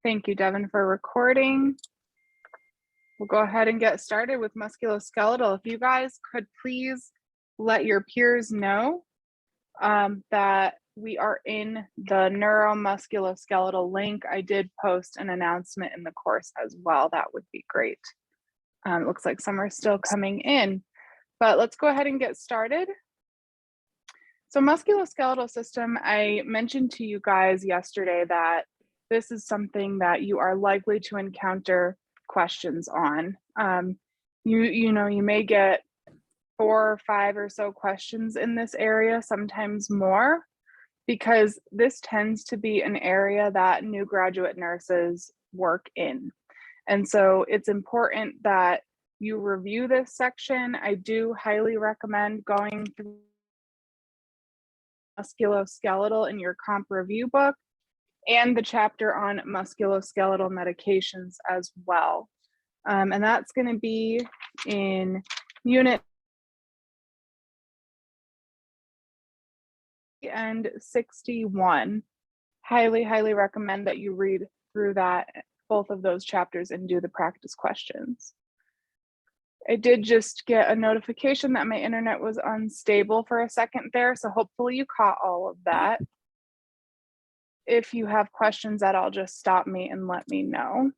Thank you, Devin, for recording. We'll go ahead and get started with musculoskeletal. If you guys could please let your peers know that we are in the neuromusculoskeletal link. I did post an announcement in the course as well. That would be great. It looks like some are still coming in, but let's go ahead and get started. So musculoskeletal system, I mentioned to you guys yesterday that this is something that you are likely to encounter questions on. You may get 4 or 5 or so questions in this area, sometimes more, because this tends to be an area that new graduate nurses work in. And so it's important that you review this section. I do highly recommend going through musculoskeletal in your comp review book and the chapter on musculoskeletal medications as well. And that's going to be in unit and 61. Highly recommend that you read through that, both of those chapters, and do the practice questions. I did just get a notification that my internet was unstable for a second there, so hopefully you caught all of that. If you have questions at all, just stop me and let me know.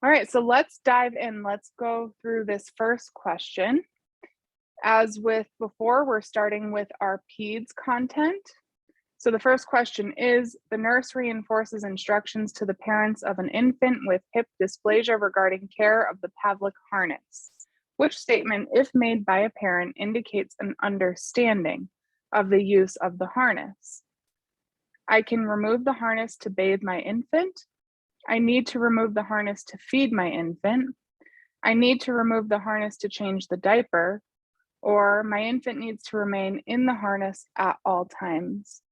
All right, so let's dive in. Let's go through this first question. As with before, we're starting with our PEDS content. So the first question is, the nurse reinforces instructions to the parents of an infant with hip dysplasia regarding care of the Pavlik harness. Which statement, if made by a parent, indicates an understanding of the use of the harness? I can remove the harness to bathe my infant. I need to remove the harness to feed my infant. I need to remove the harness to change the diaper, or my infant needs to remain in the harness at all times.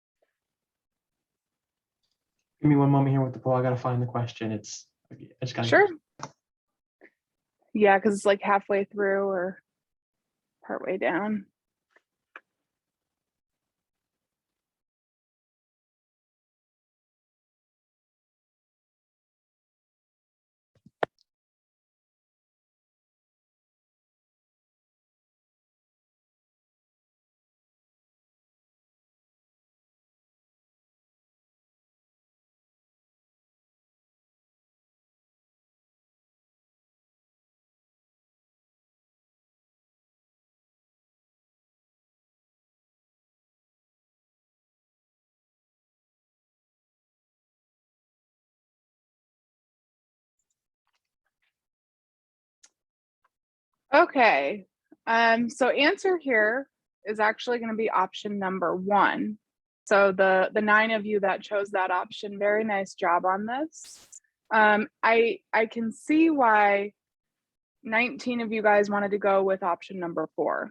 Give me one moment here with the poll. I gotta find the question. I just gotta. Sure. Yeah, because it's like halfway through or partway down. Okay, so answer here is actually going to be option number 1. So the 9 of you that chose that option, very nice job on this. I can see why 19 of you guys wanted to go with option number 4.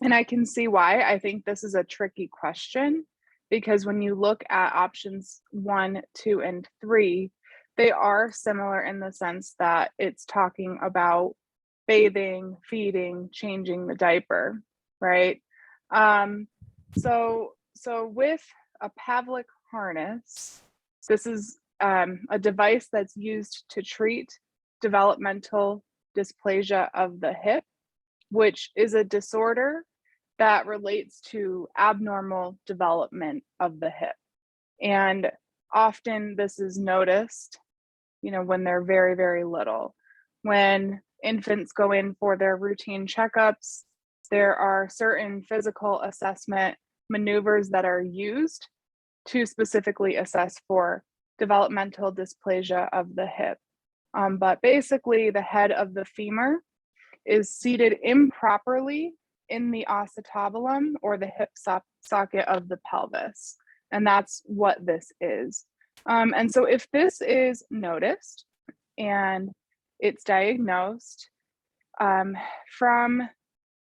And I can see why. I think this is a tricky question because when you look at options 1, 2, and 3, they are similar in the sense that it's talking about bathing, feeding, changing the diaper, right? So with a Pavlik harness, this is a device that's used to treat developmental dysplasia of the hip, which is a disorder that relates to abnormal development of the hip. And often this is noticed, when they're very, very little. When infants go in for their routine checkups, there are certain physical assessment maneuvers that are used to specifically assess for developmental dysplasia of the hip. But basically, the head of the femur is seated improperly in the acetabulum, or the hip socket of the pelvis. And that's what this is. And so if this is noticed and it's diagnosed from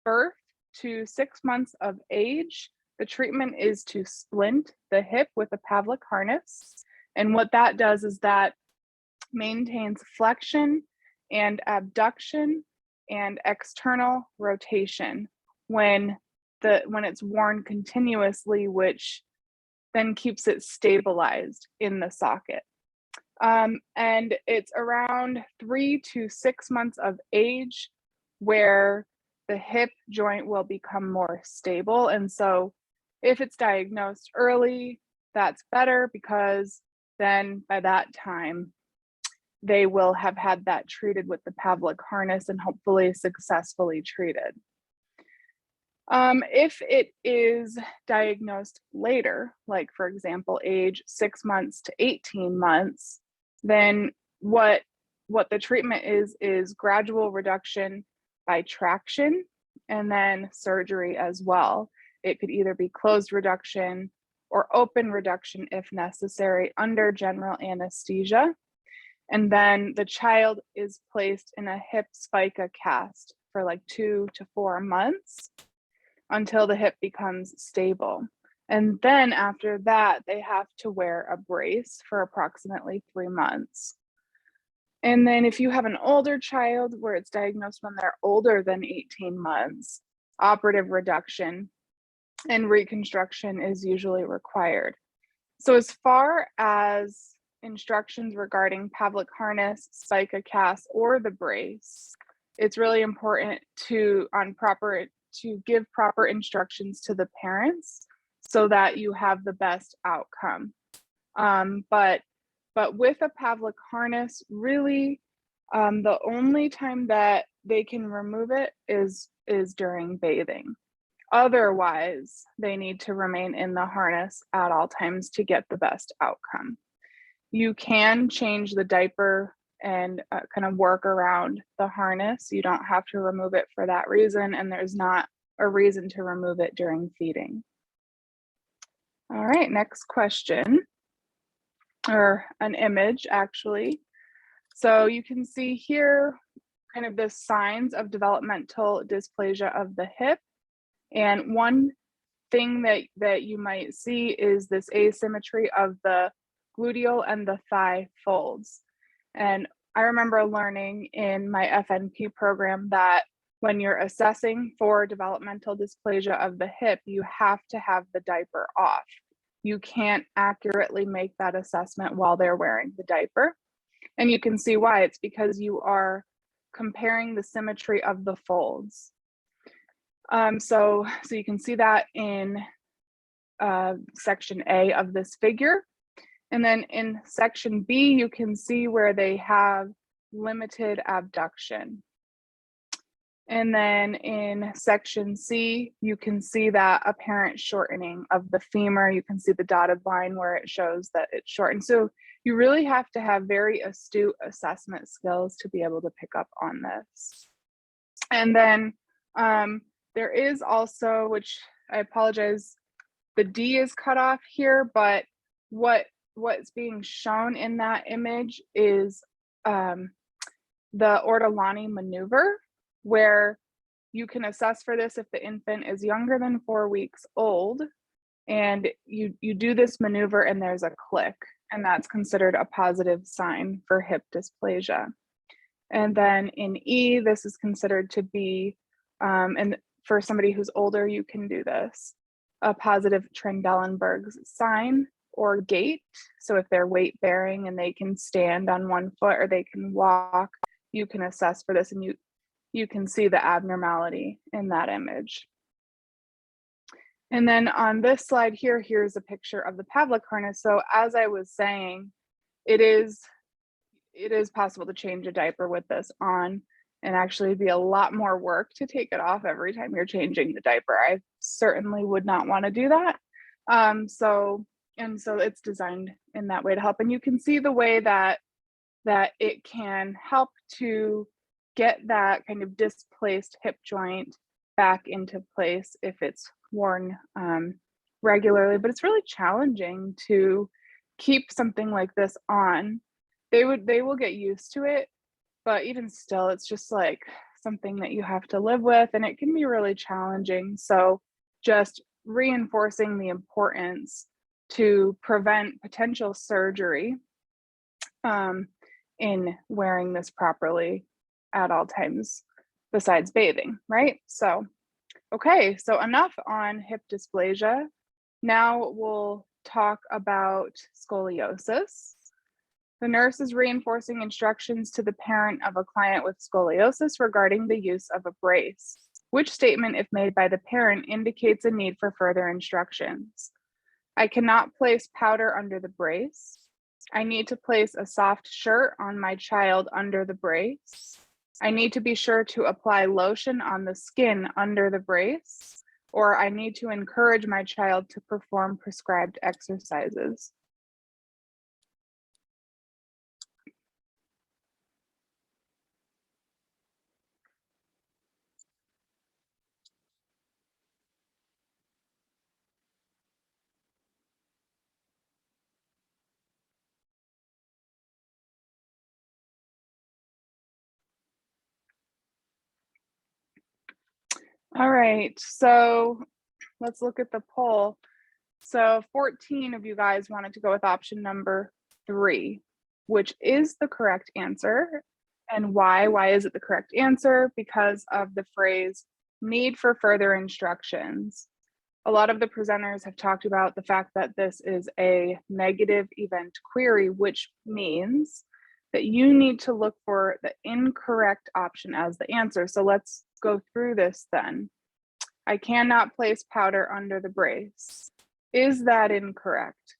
birth to 6 months of age, the treatment is to splint the hip with a Pavlik harness. And what that does is that maintains flexion and abduction and external rotation when it's worn continuously, which then keeps it stabilized in the socket. And it's around 3 to 6 months of age where the hip joint will become more stable. And so if it's diagnosed early, that's better, because then by that time, they will have had that treated with the Pavlik harness and hopefully successfully treated. If it is diagnosed later, like for example, age 6 months to 18 months, then what the treatment is gradual reduction by traction and then surgery as well. It could either be closed reduction or open reduction if necessary under general anesthesia. And then the child is placed in a hip spica cast for like 2 to 4 months until the hip becomes stable. And then after that, they have to wear a brace for approximately 3 months. And then if you have an older child where it's diagnosed when they're older than 18 months, operative reduction and reconstruction is usually required. So as far as instructions regarding Pavlik harness, spica cast, or the brace, it's really important to give proper instructions to the parents so that you have the best outcome. But with a Pavlik harness, really, the only time that they can remove it is during bathing. Otherwise, they need to remain in the harness at all times to get the best outcome. You can change the diaper and kind of work around the harness. You don't have to remove it for that reason, and there's not a reason to remove it during feeding. All right, next question, or an image actually. So you can see here kind of the signs of developmental dysplasia of the hip. And one thing that you might see is this asymmetry of the gluteal and the thigh folds. And I remember learning in my FNP program that when you're assessing for developmental dysplasia of the hip, you have to have the diaper off. You can't accurately make that assessment while they're wearing the diaper. And you can see why. It's because you are comparing the symmetry of the folds. So you can see that in section A of this figure. And then in section B, you can see where they have limited abduction. And then in section C, you can see that apparent shortening of the femur. You can see the dotted line where it shows that it's shortened. So you really have to have very astute assessment skills to be able to pick up on this. And then there is also, which I apologize, the D is cut off here, but what's being shown in that image is the Ortolani maneuver, where you can assess for this if the infant is younger than 4 weeks old, and you do this maneuver and there's a click, and that's considered a positive sign for hip dysplasia. And then in E, this is considered to be, and for somebody who's older, you can do this, a positive Trendelenburg's sign or gait. So if they're weight bearing and they can stand on one foot or they can walk, you can assess for this, and you can see the abnormality in that image. And then on this slide here, here's a picture of the Pavlik harness. So as I was saying, it is possible to change a diaper with this on, and actually be a lot more work to take it off every time you're changing the diaper. I certainly would not want to do that. So it's designed in that way to help. And you can see the way that it can help to get that kind of displaced hip joint back into place if it's worn regularly. But it's really challenging to keep something like this on. They will get used to it, but even still, it's just like something that you have to live with, and it can be really challenging. So just reinforcing the importance to prevent potential surgery in wearing this properly at all times besides bathing, right? So, okay, so enough on hip dysplasia. Now we'll talk about scoliosis. The nurse is reinforcing instructions to the parent of a client with scoliosis regarding the use of a brace. Which statement, if made by the parent, indicates a need for further instructions? I cannot place powder under the brace. I need to place a soft shirt on my child under the brace. I need to be sure to apply lotion on the skin under the brace, or I need to encourage my child to perform prescribed exercises. All right, so let's look at the poll. So 14 of you guys wanted to go with option number 3, which is the correct answer. And why? Why is it the correct answer? Because of the phrase need for further instructions. A lot of the presenters have talked about the fact that this is a negative event query, which means that you need to look for the incorrect option as the answer. So let's go through this then. I cannot place powder under the brace. Is that incorrect?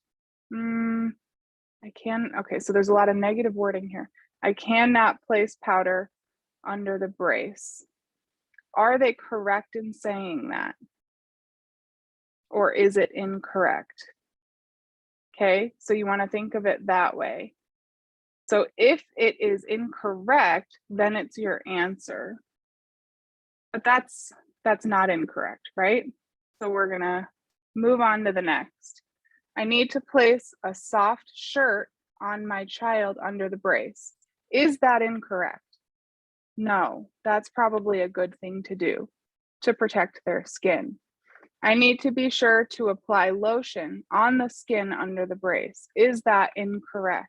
Okay, so there's a lot of negative wording here. I cannot place powder under the brace. Are they correct in saying that? Or is it incorrect? Okay, so you want to think of it that way. So if it is incorrect, then it's your answer. But that's not incorrect, right? So we're gonna move on to the next. I need to place a soft shirt on my child under the brace. Is that incorrect? No, that's probably a good thing to do to protect their skin. I need to be sure to apply lotion on the skin under the brace. Is that incorrect?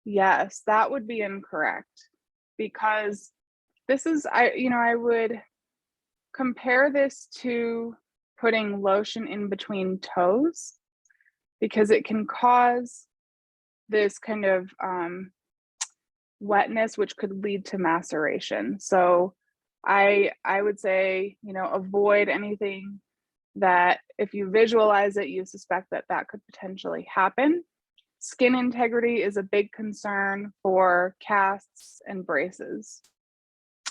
Yes, that would be incorrect, because this is, I would compare this to putting lotion in between toes, because it can cause this kind of wetness, which could lead to maceration. So I would say, avoid anything that if you visualize it, you suspect that that could potentially happen. Skin integrity is a big concern for casts and braces.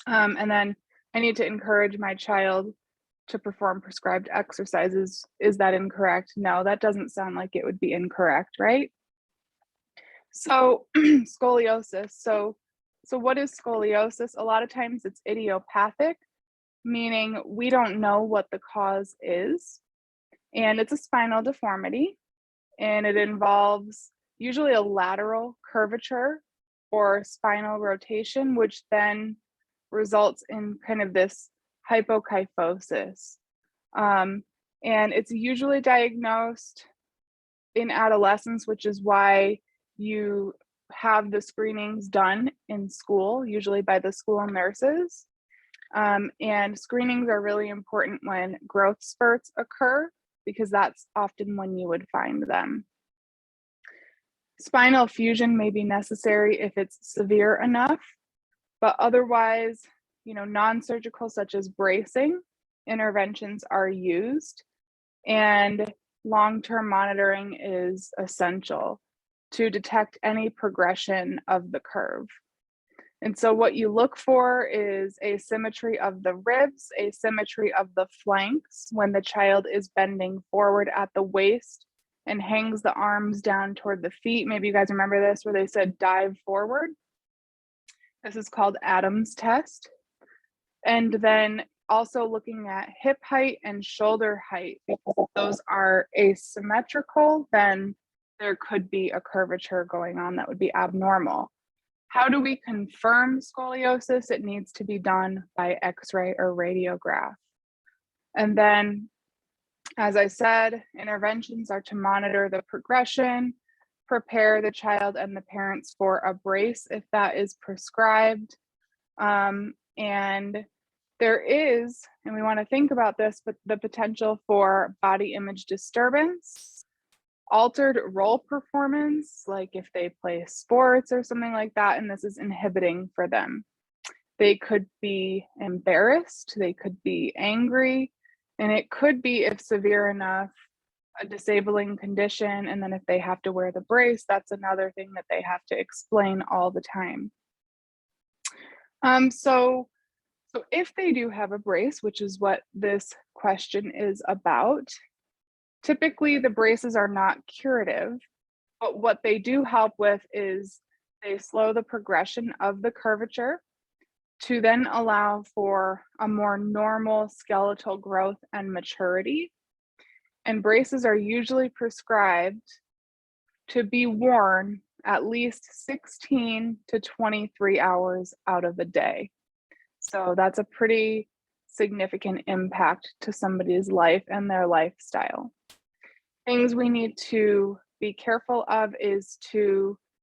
And then I need to encourage my child to perform prescribed exercises. Is that incorrect? No, that doesn't sound like it would be incorrect, right? So scoliosis. So what is scoliosis? A lot of times it's idiopathic, meaning we don't know what the cause is. And it's a spinal deformity, and it involves usually a lateral curvature or spinal rotation, which then results in kind of this hypokyphosis. And it's usually diagnosed in adolescence, which is why you have the screenings done in school, usually by the school nurses. And screenings are really important when growth spurts occur, because that's often when you would find them. Spinal fusion may be necessary if it's severe enough, but otherwise, non-surgical, such as bracing interventions, are used, and long-term monitoring is essential to detect any progression of the curve. And so what you look for is asymmetry of the ribs, asymmetry of the flanks when the child is bending forward at the waist and hangs the arms down toward the feet. Maybe you guys remember this, where they said dive forward. This is called Adams test. And then also looking at hip height and shoulder height, because if those are asymmetrical, then there could be a curvature going on that would be abnormal. How do we confirm scoliosis? It needs to be done by X-ray or radiograph. And then, as I said, interventions are to monitor the progression, prepare the child and the parents for a brace if that is prescribed. And there is, and we want to think about this, but the potential for body image disturbance altered role performance, like if they play sports or something like that, and this is inhibiting for them. They could be embarrassed, they could be angry, and it could be, if severe enough, a disabling condition. And then if they have to wear the brace, that's another thing that they have to explain all the time. So if they do have a brace, which is what this question is about, typically the braces are not curative, but what they do help with is they slow the progression of the curvature to then allow for a more normal skeletal growth and maturity. And braces are usually prescribed to be worn at least 16 to 23 hours out of the day. So that's a pretty significant impact to somebody's life and their lifestyle. Things we need to be careful of is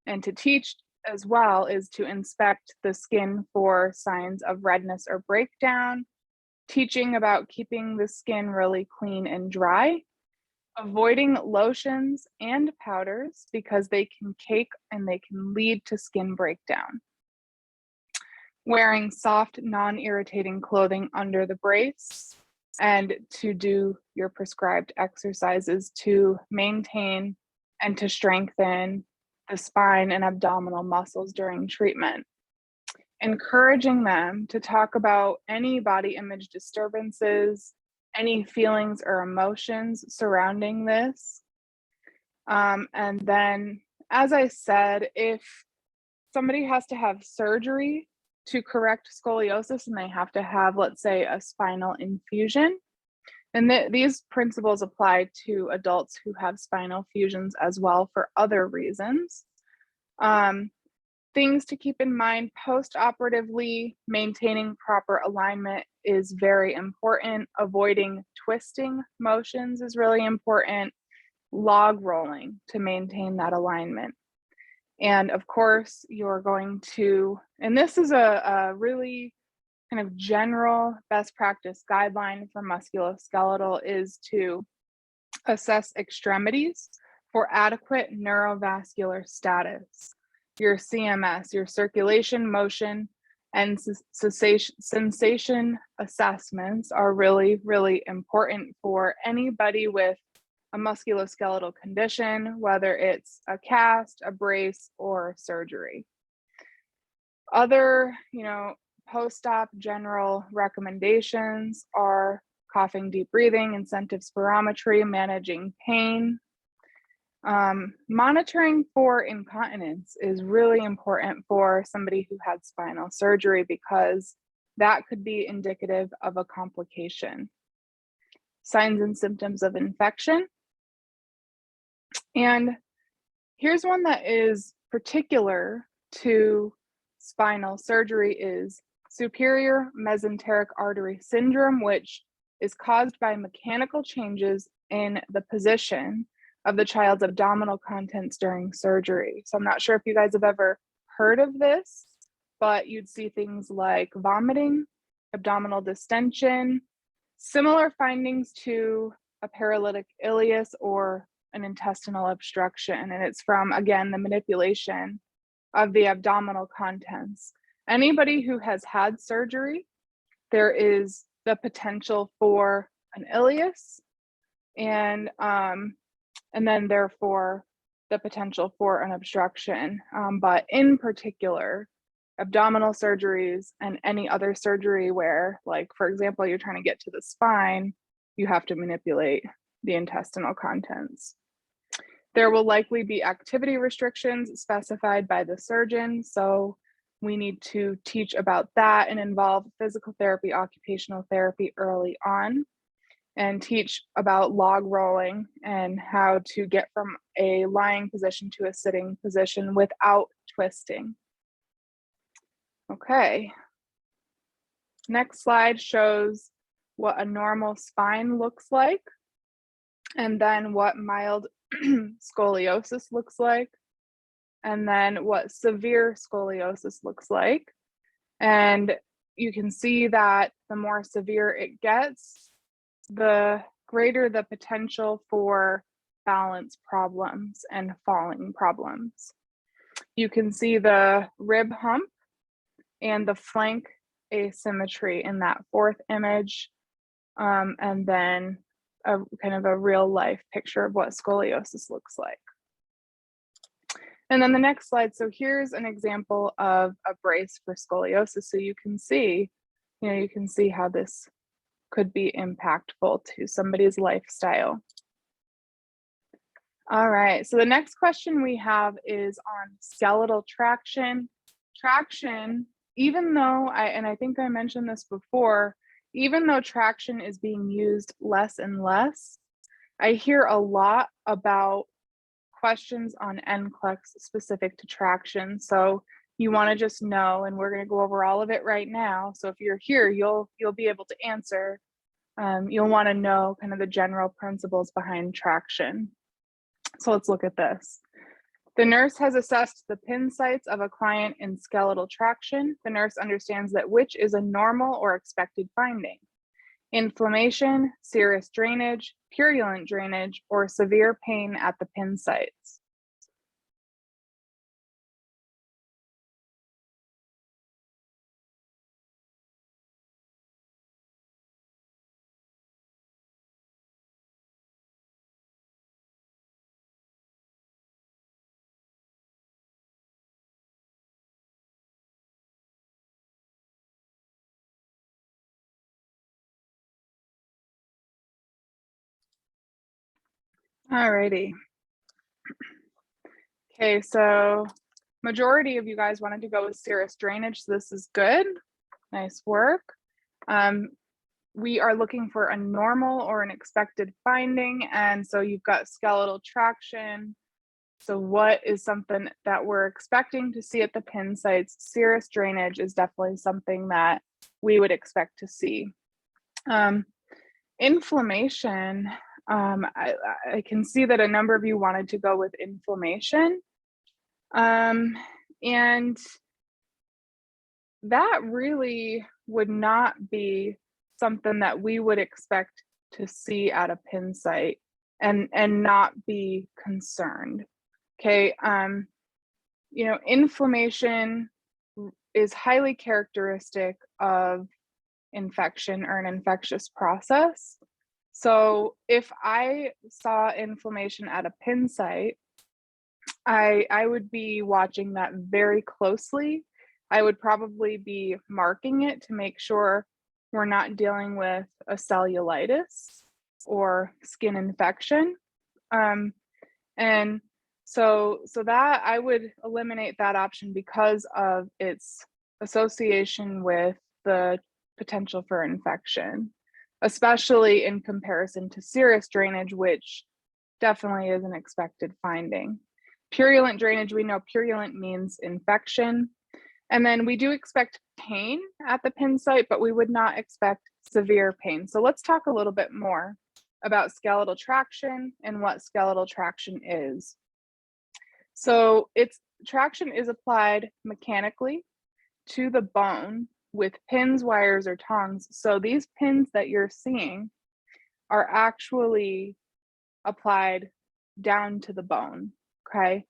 and to teach as well, is to inspect the skin for signs of redness or breakdown, teaching about keeping the skin really clean and dry, avoiding lotions and powders because they can cake and they can lead to skin breakdown. Wearing soft, non-irritating clothing under the brace, and to do your prescribed exercises to maintain and to strengthen the spine and abdominal muscles during treatment. Encouraging them to talk about any body image disturbances, any feelings or emotions surrounding this. And then, as I said, if somebody has to have surgery to correct scoliosis and they have to have, let's say, a spinal infusion, and these principles apply to adults who have spinal fusions as well for other reasons. Things to keep in mind post-operatively, maintaining proper alignment is very important. Avoiding twisting motions is really important. Log rolling to maintain that alignment. And of course, you're going to, and this is a really kind of general best practice guideline for musculoskeletal, is to assess extremities for adequate neurovascular status. Your CMS, your circulation, motion, and sensation assessments are really, really important for anybody with a musculoskeletal condition, whether it's a cast, a brace, or surgery. Other, post-op general recommendations are coughing, deep breathing, incentive spirometry, managing pain. Monitoring for incontinence is really important for somebody who had spinal surgery because that could be indicative of a complication. Signs and symptoms of infection. And here's one that is particular to spinal surgery is superior mesenteric artery syndrome, which is caused by mechanical changes in the position of the child's abdominal contents during surgery. So I'm not sure if you guys have ever heard of this, but you'd see things like vomiting, abdominal distension, similar findings to a paralytic ileus or an intestinal obstruction. And it's from, again, the manipulation of the abdominal contents. Anybody who has had surgery, there is the potential for an ileus and then therefore the potential for an obstruction. But in particular, abdominal surgeries and any other surgery where, like, for example, you're trying to get to the spine, you have to manipulate the intestinal contents. There will likely be activity restrictions specified by the surgeon, so we need to teach about that and involve physical therapy, occupational therapy early on, and teach about log rolling and how to get from a lying position to a sitting position without twisting. Okay. Next slide shows what a normal spine looks like, and then what mild scoliosis looks like, and then what severe scoliosis looks like. And you can see that the more severe it gets, the greater the potential for balance problems and falling problems. You can see the rib hump and the flank asymmetry in that fourth image, and then a kind of a real life picture of what scoliosis looks like. And then the next slide, so here's an example of a brace for scoliosis. So you can see how this could be impactful to somebody's lifestyle. All right, so the next question we have is on skeletal traction. Traction, even though, I think I mentioned this before, even though traction is being used less and less, I hear a lot about questions on NCLEX specific to traction. So you want to just know, and we're going to go over all of it right now. So if you're here, you'll be able to answer. You'll want to know kind of the general principles behind traction. So let's look at this. The nurse has assessed the pin sites of a client in skeletal traction. The nurse understands that which is a normal or expected finding: inflammation, serous drainage, purulent drainage, or severe pain at the pin sites. Alrighty. Okay, so majority of you guys wanted to go with serous drainage, so this is good. Nice work. We are looking for a normal or an expected finding, and so you've got skeletal traction. So what is something that we're expecting to see at the pin sites? Serous drainage is definitely something that we would expect to see. Inflammation, I can see that a number of you wanted to go with inflammation. And that really would not be something that we would expect to see at a pin site and not be concerned. Okay, inflammation is highly characteristic of infection or an infectious process. So if I saw inflammation at a pin site, I would be watching that very closely. I would probably be marking it to make sure we're not dealing with a cellulitis or skin infection. And so that I would eliminate that option because of its association with the potential for infection, especially in comparison to serous drainage, which definitely is an expected finding. Purulent drainage, we know purulent means infection. And then we do expect pain at the pin site, but we would not expect severe pain. So let's talk a little bit more about skeletal traction and what skeletal traction is. So traction is applied mechanically to the bone with pins, wires, or tongs. So these pins that you're seeing are actually applied down to the bone, okay?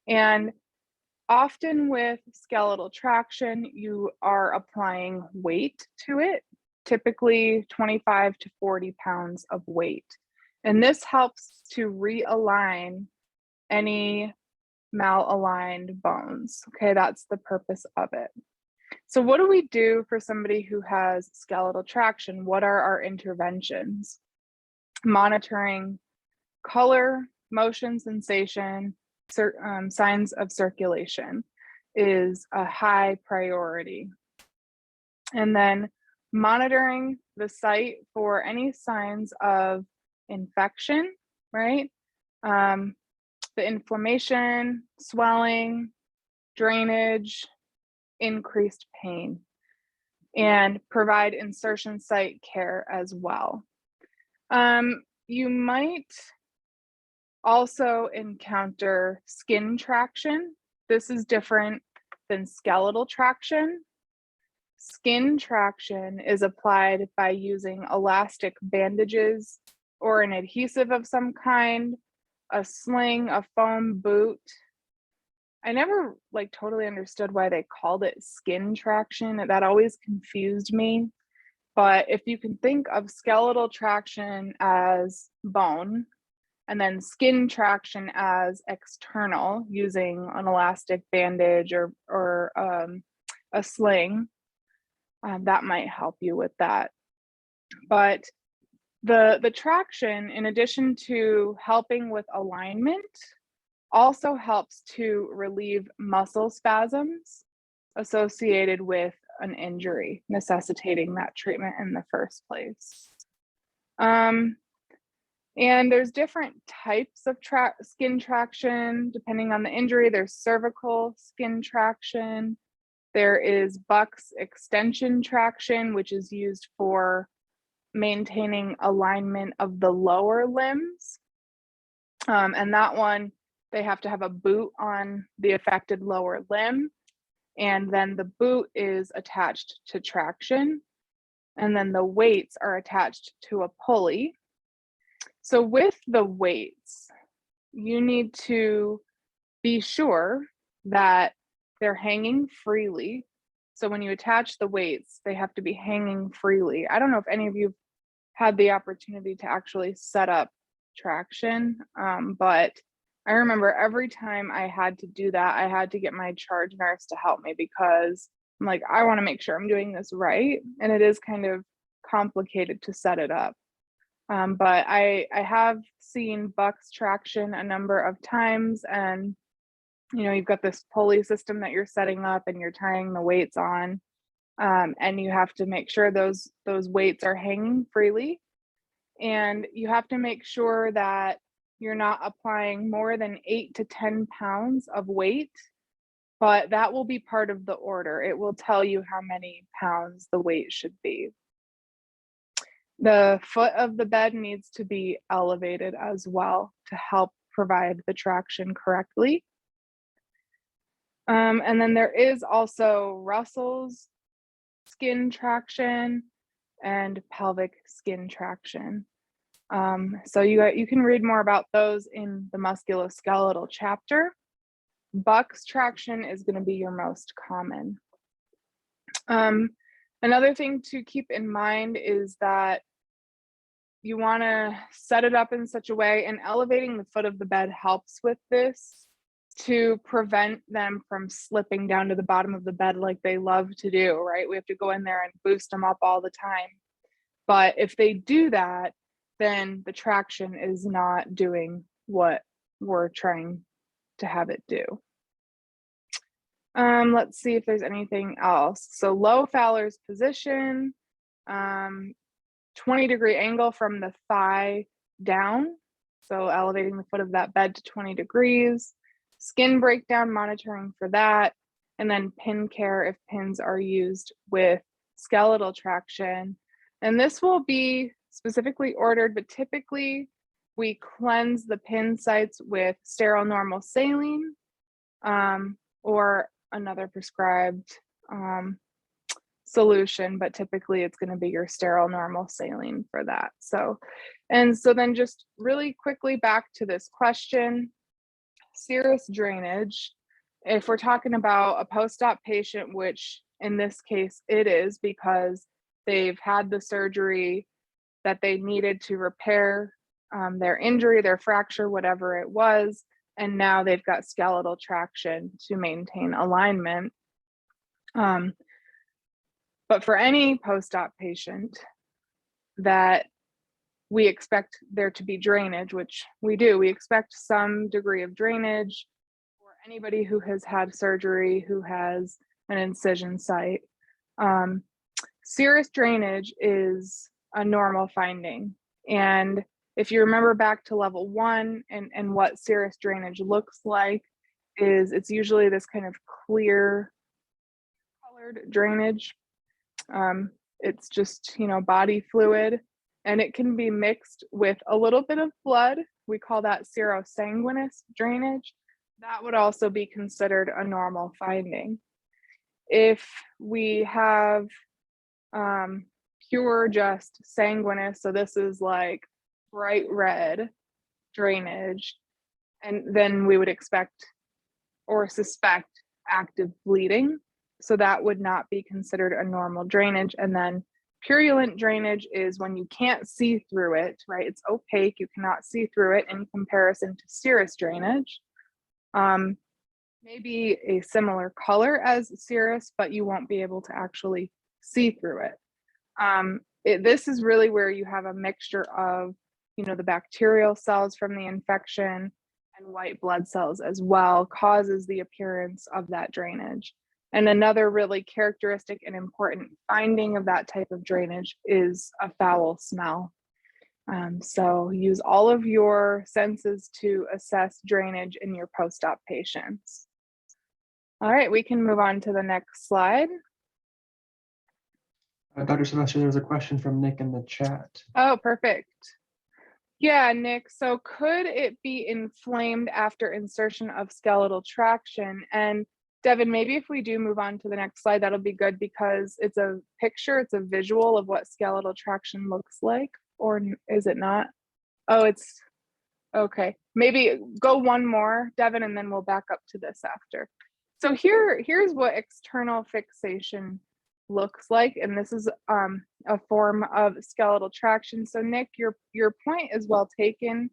And often with skeletal traction, you are applying weight to it, typically 25 to 40 pounds of weight. And this helps to realign any malaligned bones. Okay, that's the purpose of it. So what do we do for somebody who has skeletal traction? What are our interventions? Monitoring color, motion, sensation, signs of circulation is a high priority. And then monitoring the site for any signs of infection, right? The inflammation, swelling, drainage, increased pain, and provide insertion site care as well. You might also encounter skin traction. This is different than skeletal traction. Skin traction is applied by using elastic bandages or an adhesive of some kind a sling, a foam boot. I never like totally understood why they called it skin traction. That always confused me. But if you can think of skeletal traction as bone, and then skin traction as external using an elastic bandage or a sling, that might help you with that. But the traction, in addition to helping with alignment, also helps to relieve muscle spasms associated with an injury necessitating that treatment in the first place. And there's different types of skin traction depending on the injury. There's cervical skin traction. There is Buck's extension traction, which is used for maintaining alignment of the lower limbs. And that one, they have to have a boot on the affected lower limb. And then the boot is attached to traction. And then the weights are attached to a pulley. So with the weights, you need to be sure that they're hanging freely. So when you attach the weights, they have to be hanging freely. I don't know if any of you had the opportunity to actually set up traction, but I remember every time I had to do that, I had to get my charge nurse to help me because I'm like, I want to make sure I'm doing this right. And it is kind of complicated to set it up. But I have seen Buck's traction a number of times, and you've got this pulley system that you're setting up and you're tying the weights on, and you have to make sure those weights are hanging freely, and you have to make sure that you're not applying more than 8 to 10 pounds of weight, but that will be part of the order. It will tell you how many pounds the weight should be. The foot of the bed needs to be elevated as well to help provide the traction correctly. And then there is also Russell's skin traction and pelvic skin traction. So you can read more about those in the musculoskeletal chapter. Buck's traction is going to be your most common. Another thing to keep in mind is that you want to set it up in such a way, and elevating the foot of the bed helps with this to prevent them from slipping down to the bottom of the bed like they love to do, right? We have to go in there and boost them up all the time. But if they do that, then the traction is not doing what we're trying to have it do. Let's see if there's anything else. So low Fowler's position, 20-degree angle from the thigh down. So elevating the foot of that bed to 20 degrees. Skin breakdown, monitoring for that. And then pin care if pins are used with skeletal traction. And this will be specifically ordered, but typically we cleanse the pin sites with sterile normal saline, or another prescribed solution, but typically it's going to be your sterile normal saline for that. So then just really quickly back to this question, serous drainage. If we're talking about a post-op patient, which in this case it is because they've had the surgery that they needed to repair their injury, their fracture, whatever it was, and now they've got skeletal traction to maintain alignment. But for any post-op patient that we expect there to be drainage, which we do, we expect some degree of drainage for anybody who has had surgery, who has an incision site. Serous drainage is a normal finding. And if you remember back to level 1 and what serous drainage looks like, is it's usually this kind of clear colored drainage. It's just, body fluid, and it can be mixed with a little bit of blood. We call that serosanguinous drainage. That would also be considered a normal finding. If we have pure just sanguinous, so this is like bright red drainage, and then we would expect or suspect active bleeding. So that would not be considered a normal drainage. And then purulent drainage is when you can't see through it, right? It's opaque, you cannot see through it in comparison to serous drainage. Maybe a similar color as serous, but you won't be able to actually see through it. This is really where you have a mixture of, the bacterial cells from the infection and white blood cells as well, causes the appearance of that drainage. And another really characteristic and important finding of that type of drainage is a foul smell. So use all of your senses to assess drainage in your post-op patients. All right, we can move on to the next slide. Dr. Silvestri, there's a question from Nick in the chat. Oh, perfect. Yeah, Nick, so could it be inflamed after insertion of skeletal traction? And Devin, maybe if we do move on to the next slide, that'll be good because it's a picture, it's a visual of what skeletal traction looks like, or is it not? Oh, it's, okay. Maybe go one more, Devin, and then we'll back up to this after. So here's what external fixation looks like, and this is a form of skeletal traction. So Nick, your point is well taken.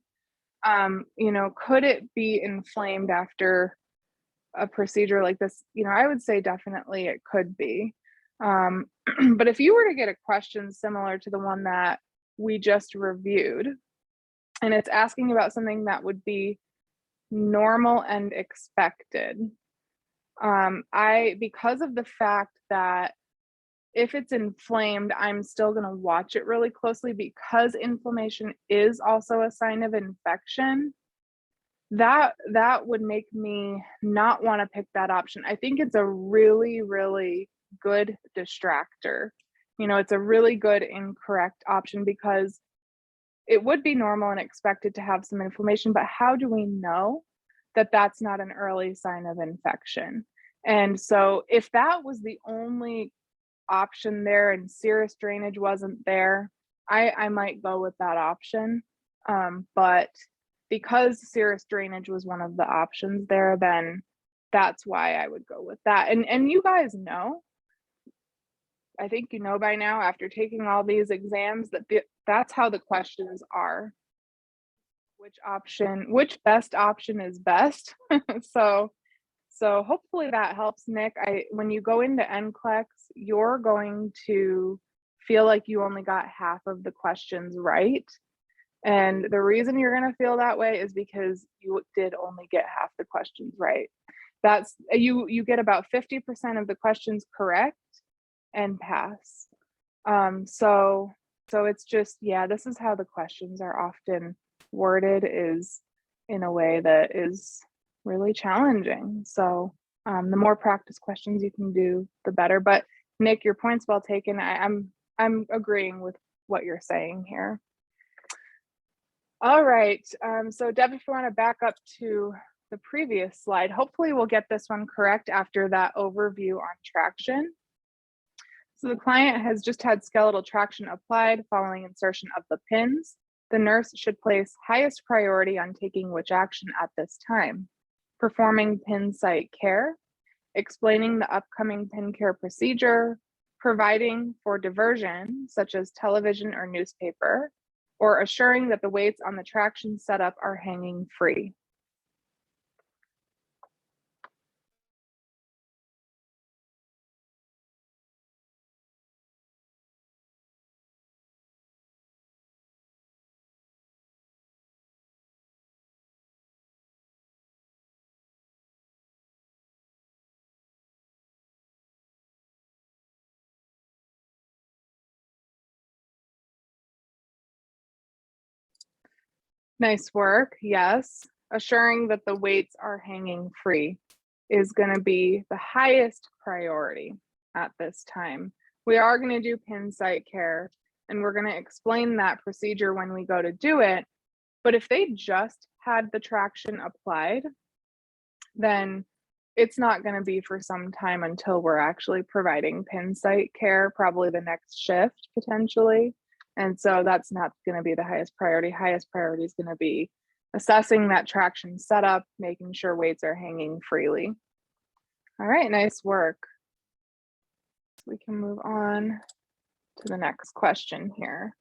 Could it be inflamed after a procedure like this? I would say definitely it could be. But if you were to get a question similar to the one that we just reviewed, and it's asking about something that would be normal and expected, because of the fact that if it's inflamed, I'm still going to watch it really closely because inflammation is also a sign of infection. That would make me not want to pick that option. I think it's a really, really good distractor. It's a really good incorrect option because it would be normal and expected to have some inflammation, but how do we know that that's not an early sign of infection? And so if that was the only option there and serous drainage wasn't there, I might go with that option. But because serous drainage was one of the options there, then that's why I would go with that. And you guys know, I think you know by now after taking all these exams that that's how the questions are. Which best option is best? So hopefully that helps, Nick. When you go into NCLEX, you're going to feel like you only got half of the questions right. And the reason you're going to feel that way is because you did only get half the questions right. That's you get about 50% of the questions correct and pass. So it's just, this is how the questions are often worded, is in a way that is really challenging. So the more practice questions you can do, the better. But Nick, your point's well taken. I'm agreeing with what you're saying here. All right, so Deb, if you want to back up to the previous slide, hopefully we'll get this one correct after that overview on traction. So the client has just had skeletal traction applied following insertion of the pins. The nurse should place highest priority on taking which action at this time: performing pin site care, explaining the upcoming pin care procedure, providing for diversion, such as television or newspaper, or assuring that the weights on the traction setup are hanging free. Nice work. Yes. Assuring that the weights are hanging free is going to be the highest priority at this time. We are going to do pin site care, and we're going to explain that procedure when we go to do it. But if they just had the traction applied, then it's not going to be for some time until we're actually providing pin site care, probably the next shift potentially. And so that's not going to be the highest priority. Highest priority is going to be assessing that traction setup, making sure weights are hanging freely. All right, nice work. We can move on to the next question here.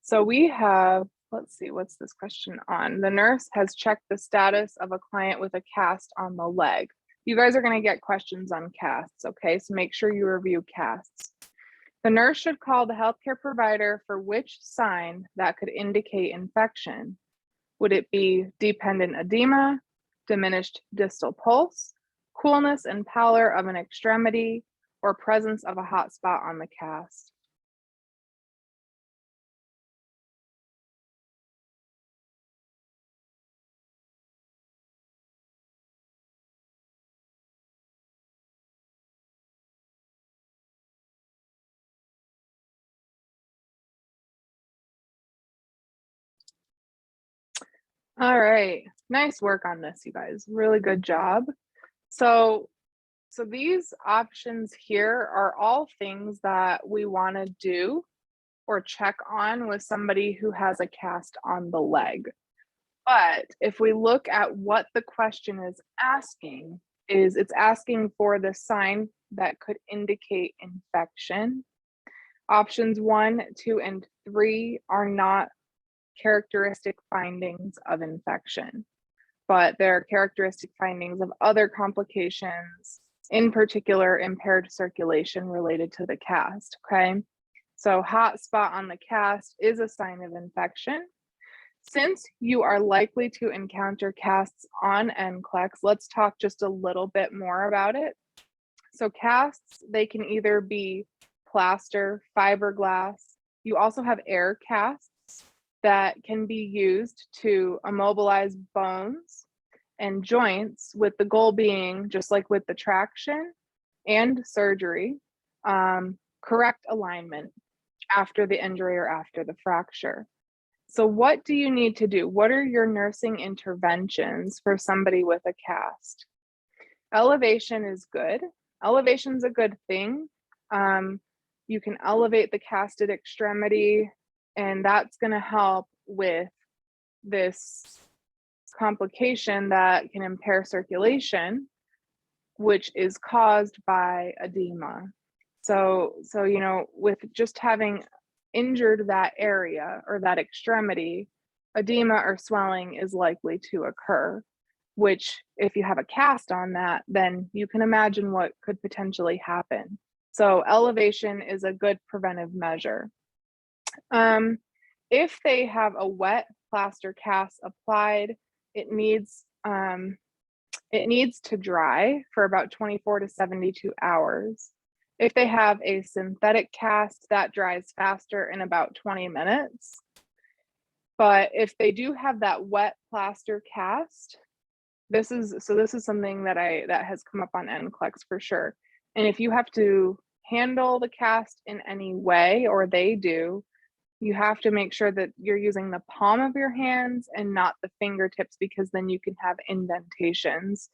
So we have, let's see, what's this question on? The nurse has checked the status of a client with a cast on the leg. You guys are going to get questions on casts, okay? So make sure you review casts. The nurse should call the healthcare provider for which sign that could indicate infection. Would it be dependent edema, diminished distal pulse, coolness and pallor of an extremity, or presence of a hot spot on the cast? All right, nice work on this, you guys. Really good job. So these options here are all things that we want to do or check on with somebody who has a cast on the leg. But if we look at what the question is asking, it's asking for the sign that could indicate infection. Options 1, 2, and 3 are not characteristic findings of infection, but they're characteristic findings of other complications, in particular impaired circulation related to the cast, okay? So hot spot on the cast is a sign of infection. Since you are likely to encounter casts on NCLEX, let's talk just a little bit more about it. So casts, they can either be plaster, fiberglass. You also have air casts that can be used to immobilize bones and joints, with the goal being, just like with the traction and surgery, correct alignment after the injury or after the fracture. So what do you need to do? What are your nursing interventions for somebody with a cast? Elevation is good. Elevation's a good thing. You can elevate the casted extremity, and that's going to help with this complication that can impair circulation, which is caused by edema. So you know, with just having injured that area or that extremity, edema or swelling is likely to occur, which if you have a cast on that, then you can imagine what could potentially happen. So elevation is a good preventive measure. If they have a wet plaster cast applied, it needs to dry for about 24 to 72 hours. If they have a synthetic cast, that dries faster in about 20 minutes. But if they do have that wet plaster cast, this is something that has come up on NCLEX for sure. And if you have to handle the cast in any way, or they do, you have to make sure that you're using the palm of your hands and not the fingertips, because then you can have indentations.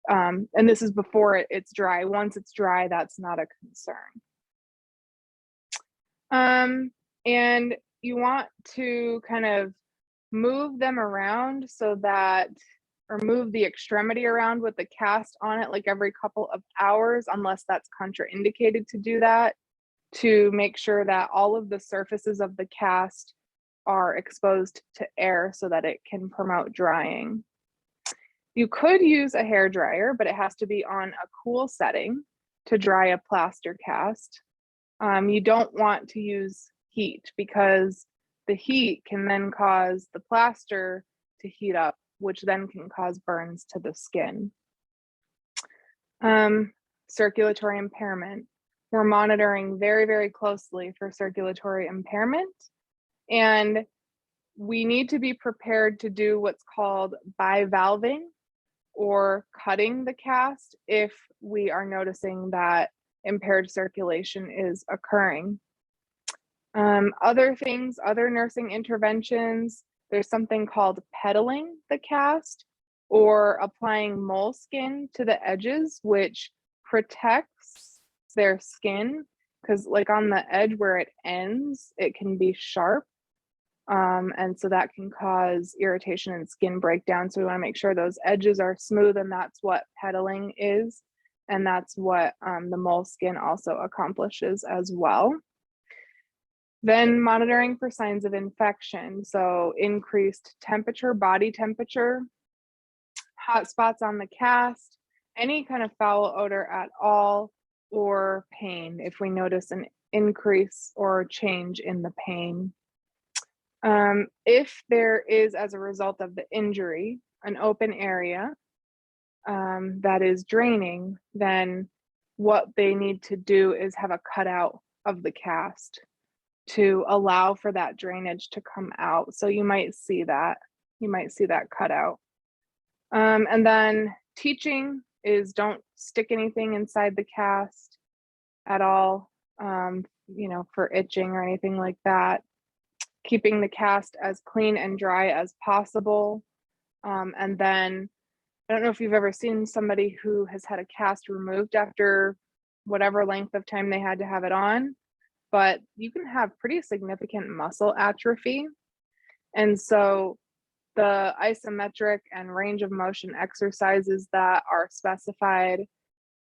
And this is before it's dry. Once it's dry, that's not a concern. And you want to kind of move them around or move the extremity around with the cast on it, like every couple of hours, unless that's contraindicated to do that, to make sure that all of the surfaces of the cast are exposed to air so that it can promote drying. You could use a hair dryer, but it has to be on a cool setting to dry a plaster cast. You don't want to use heat, because the heat can then cause the plaster to heat up, which then can cause burns to the skin. Circulatory impairment. We're monitoring very, very closely for circulatory impairment, and we need to be prepared to do what's called bivalving, or cutting the cast, if we are noticing that impaired circulation is occurring. Other things, other nursing interventions, there's something called pedaling the cast, or applying moleskin to the edges, which protects their skin, because like on the edge where it ends, it can be sharp. And so that can cause irritation and skin breakdown. So we want to make sure those edges are smooth, and that's what pedaling is. And that's what the moleskin also accomplishes as well. Then monitoring for signs of infection. So increased temperature, body temperature, hot spots on the cast, any kind of foul odor at all, or pain if we notice an increase or change in the pain. If there is, as a result of the injury, an open area that is draining, then what they need to do is have a cutout of the cast to allow for that drainage to come out. So you might see that cutout. And then teaching is don't stick anything inside the cast at all, for itching or anything like that. Keeping the cast as clean and dry as possible. And then I don't know if you've ever seen somebody who has had a cast removed after whatever length of time they had to have it on, but you can have pretty significant muscle atrophy. And so the isometric and range of motion exercises that are specified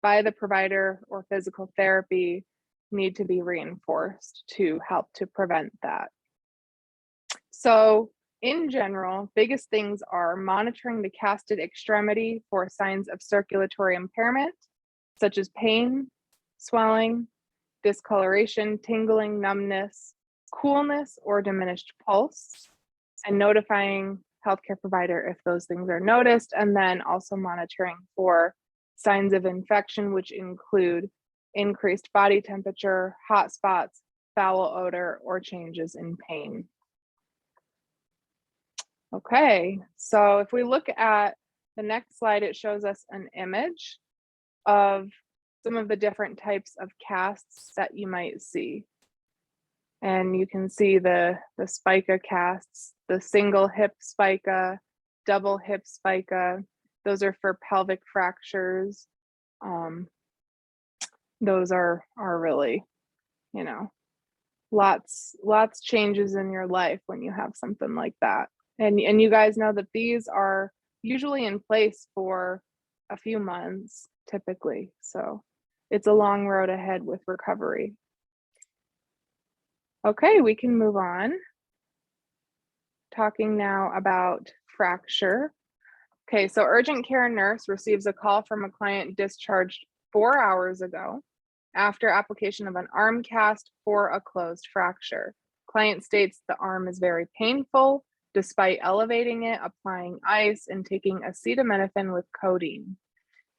by the provider or physical therapy need to be reinforced to help to prevent that. So in general, biggest things are monitoring the casted extremity for signs of circulatory impairment, such as pain, swelling, discoloration, tingling, numbness, coolness, or diminished pulse, and notifying healthcare provider if those things are noticed, and then also monitoring for signs of infection, which include increased body temperature, hot spots, foul odor, or changes in pain. Okay, so if we look at the next slide, it shows us an image of some of the different types of casts that you might see. And you can see the spica casts, the single hip spica, double hip spica. Those are for pelvic fractures. Those are really, lots changes in your life when you have something like that. And you guys know that these are usually in place for a few months typically. So it's a long road ahead with recovery. Okay, we can move on. Talking now about fracture. Okay, so urgent care nurse receives a call from a client discharged 4 hours ago after application of an arm cast for a closed fracture. Client states the arm is very painful despite elevating it, applying ice, and taking acetaminophen with codeine.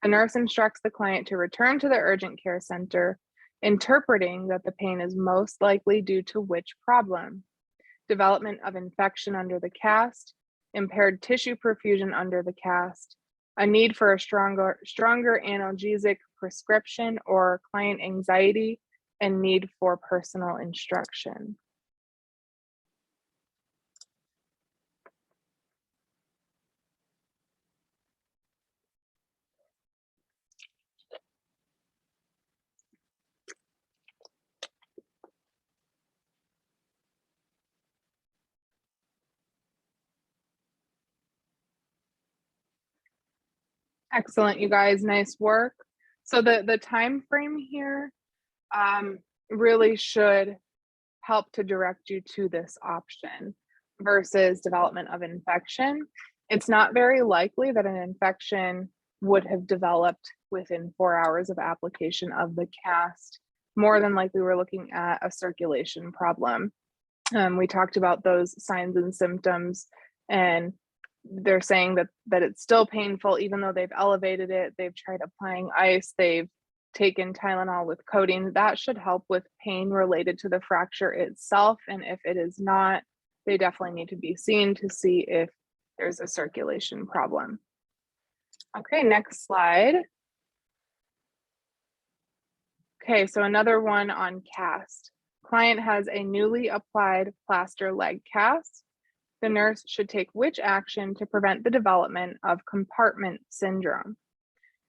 The nurse instructs the client to return to the urgent care center, interpreting that the pain is most likely due to which problem? Development of infection under the cast, impaired tissue perfusion under the cast, a need for a stronger analgesic prescription, or client anxiety and need for personal instruction. Excellent, you guys, nice work. So the time frame here really should help to direct you to this option versus development of infection. It's not very likely that an infection would have developed within 4 hours of application of the cast. More than likely, we're looking at a circulation problem. We talked about those signs and symptoms, and they're saying that it's still painful even though they've elevated it. They've tried applying ice, they've taken Tylenol with codeine. That should help with pain related to the fracture itself. And if it is not, they definitely need to be seen to see if there's a circulation problem. Okay, next slide. Okay, so another one on cast. Client has a newly applied plaster leg cast. The nurse should take which action to prevent the development of compartment syndrome?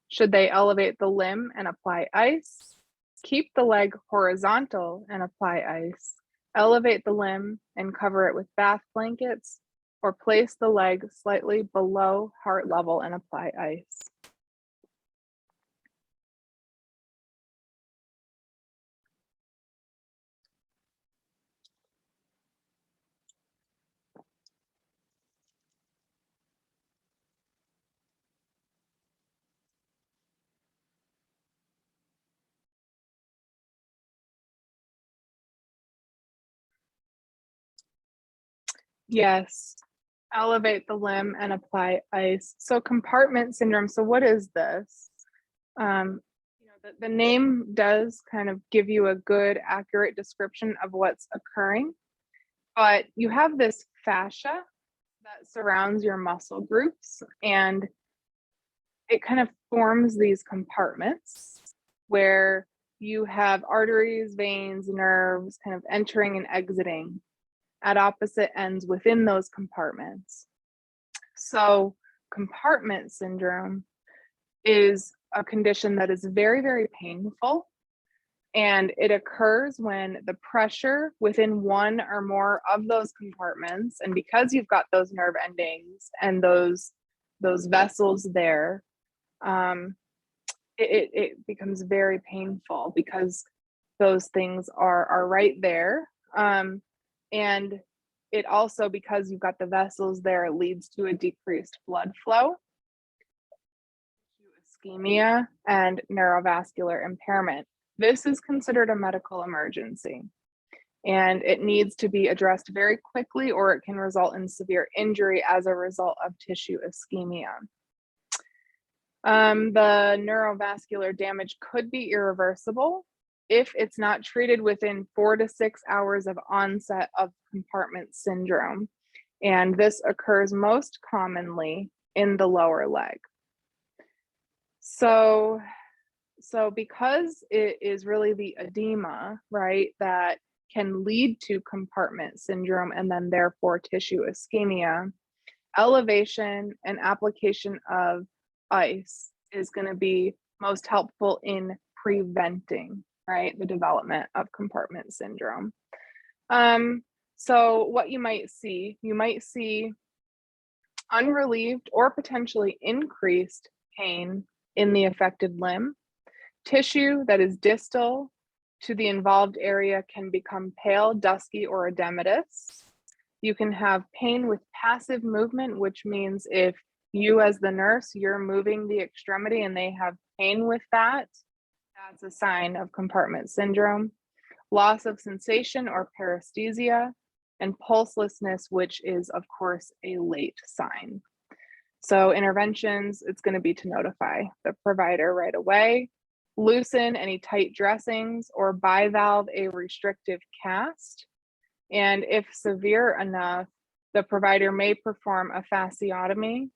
Should they elevate the limb and apply ice? Keep the leg horizontal and apply ice? Elevate the limb and cover it with bath blankets, or place the leg slightly below heart level and apply ice. Yes, elevate the limb and apply ice. So compartment syndrome, so what is this? The name does kind of give you a good, accurate description of what's occurring, but you have this fascia that surrounds your muscle groups, and it kind of forms these compartments where you have arteries, veins, nerves kind of entering and exiting at opposite ends within those compartments. So compartment syndrome is a condition that is very, very painful, and it occurs when the pressure within one or more of those compartments, and because you've got those nerve endings and those vessels there, it becomes very painful because those things are right there. And it also, because you've got the vessels there, it leads to a decreased blood flow, ischemia, and neurovascular impairment. This is considered a medical emergency, and it needs to be addressed very quickly, or it can result in severe injury as a result of tissue ischemia. The neurovascular damage could be irreversible if it's not treated within 4 to 6 hours of onset of compartment syndrome. And this occurs most commonly in the lower leg. So because it is really the edema, right, that can lead to compartment syndrome and then therefore tissue ischemia, elevation and application of ice is going to be most helpful in preventing, right, the development of compartment syndrome. So what you might see unrelieved or potentially increased pain in the affected limb. Tissue that is distal to the involved area can become pale, dusky, or edematous. You can have pain with passive movement, which means if you as the nurse, you're moving the extremity and they have pain with that, that's a sign of compartment syndrome. Loss of sensation or paresthesia, and pulselessness, which is of course a late sign. So interventions, it's going to be to notify the provider right away, loosen any tight dressings, or bivalve a restrictive cast. And if severe enough, the provider may perform a fasciotomy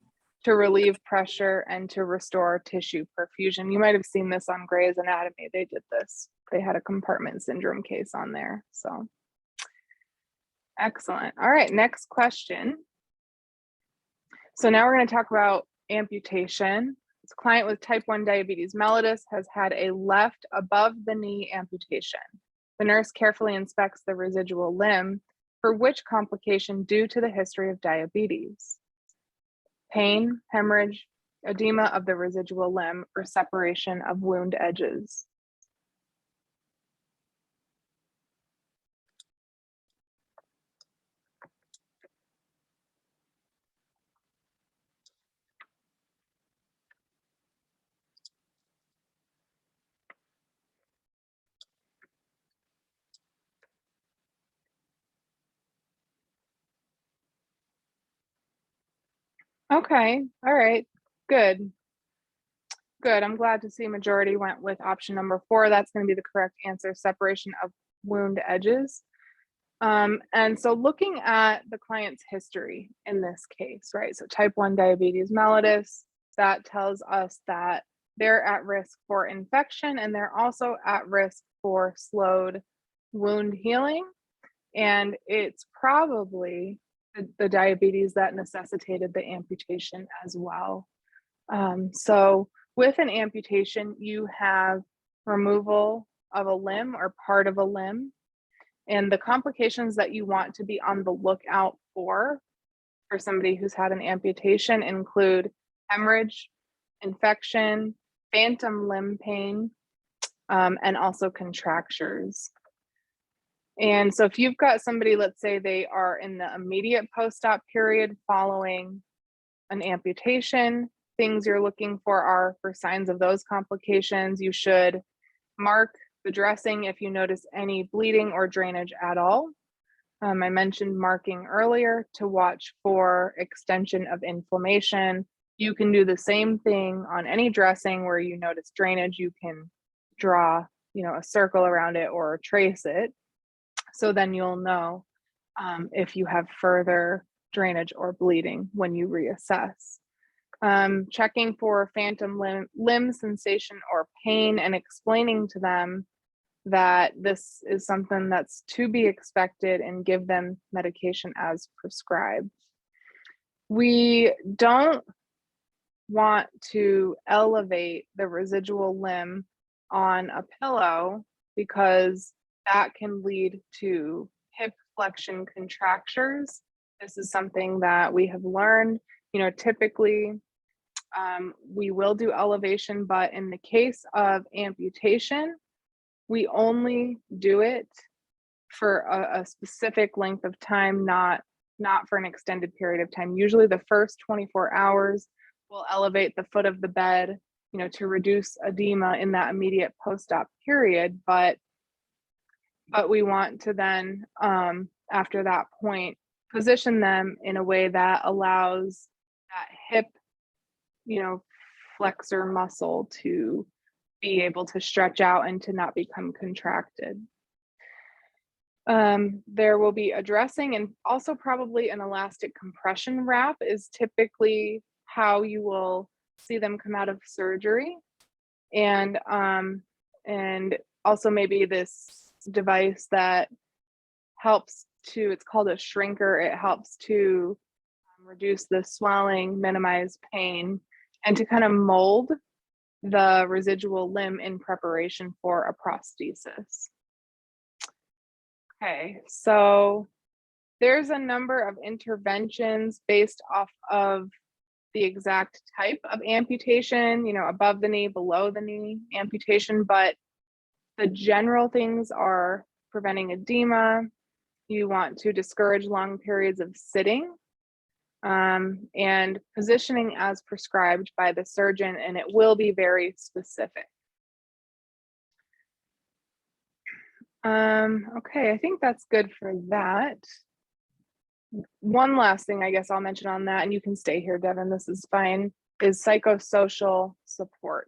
to relieve pressure and to restore tissue perfusion. You might have seen this on Grey's Anatomy. They did this. They had a compartment syndrome case on there. So excellent. All right, next question. So now we're going to talk about amputation. This client with type 1 diabetes mellitus has had a left above the knee amputation. The nurse carefully inspects the residual limb for which complication due to the history of diabetes: pain, hemorrhage, edema of the residual limb, or separation of wound edges. Okay, all right, good. Good, I'm glad to see majority went with option number 4. That's going to be the correct answer, separation of wound edges. And so looking at the client's history in this case, right? So type 1 diabetes mellitus, that tells us that they're at risk for infection, and they're also at risk for slowed wound healing. And it's probably the diabetes that necessitated the amputation as well. So with an amputation, you have removal of a limb or part of a limb. And the complications that you want to be on the lookout for somebody who's had an amputation include hemorrhage, infection, phantom limb pain, and also contractures. And so if you've got somebody, let's say they are in the immediate post-op period following an amputation, things you're looking for are for signs of those complications. You should mark the dressing if you notice any bleeding or drainage at all. I mentioned marking earlier to watch for extension of inflammation. You can do the same thing on any dressing where you notice drainage. You can draw, a circle around it or trace it. So then you'll know if you have further drainage or bleeding when you reassess. Checking for phantom limb sensation or pain and explaining to them that this is something that's to be expected and give them medication as prescribed. We don't want to elevate the residual limb on a pillow because that can lead to hip flexion contractures. This is something that we have learned, typically we will do elevation, but in the case of amputation, we only do it for a specific length of time, not for an extended period of time. Usually the first 24 hours, we'll elevate the foot of the bed, to reduce edema in that immediate post-op period. But we want to then, after that point, position them in a way that allows that hip, flexor muscle to be able to stretch out and to not become contracted. There will be a dressing and also probably an elastic compression wrap is typically how you will see them come out of surgery. And also maybe this device that helps to, it's called a shrinker. It helps to reduce the swelling, minimize pain, and to kind of mold the residual limb in preparation for a prosthesis. Okay, so there's a number of interventions based off of the exact type of amputation, above the knee, below the knee amputation, but the general things are preventing edema. You want to discourage long periods of sitting, and positioning as prescribed by the surgeon, and it will be very specific. Okay, I think that's good for that. One last thing I guess I'll mention on that, and you can stay here, Devin, this is fine, is psychosocial support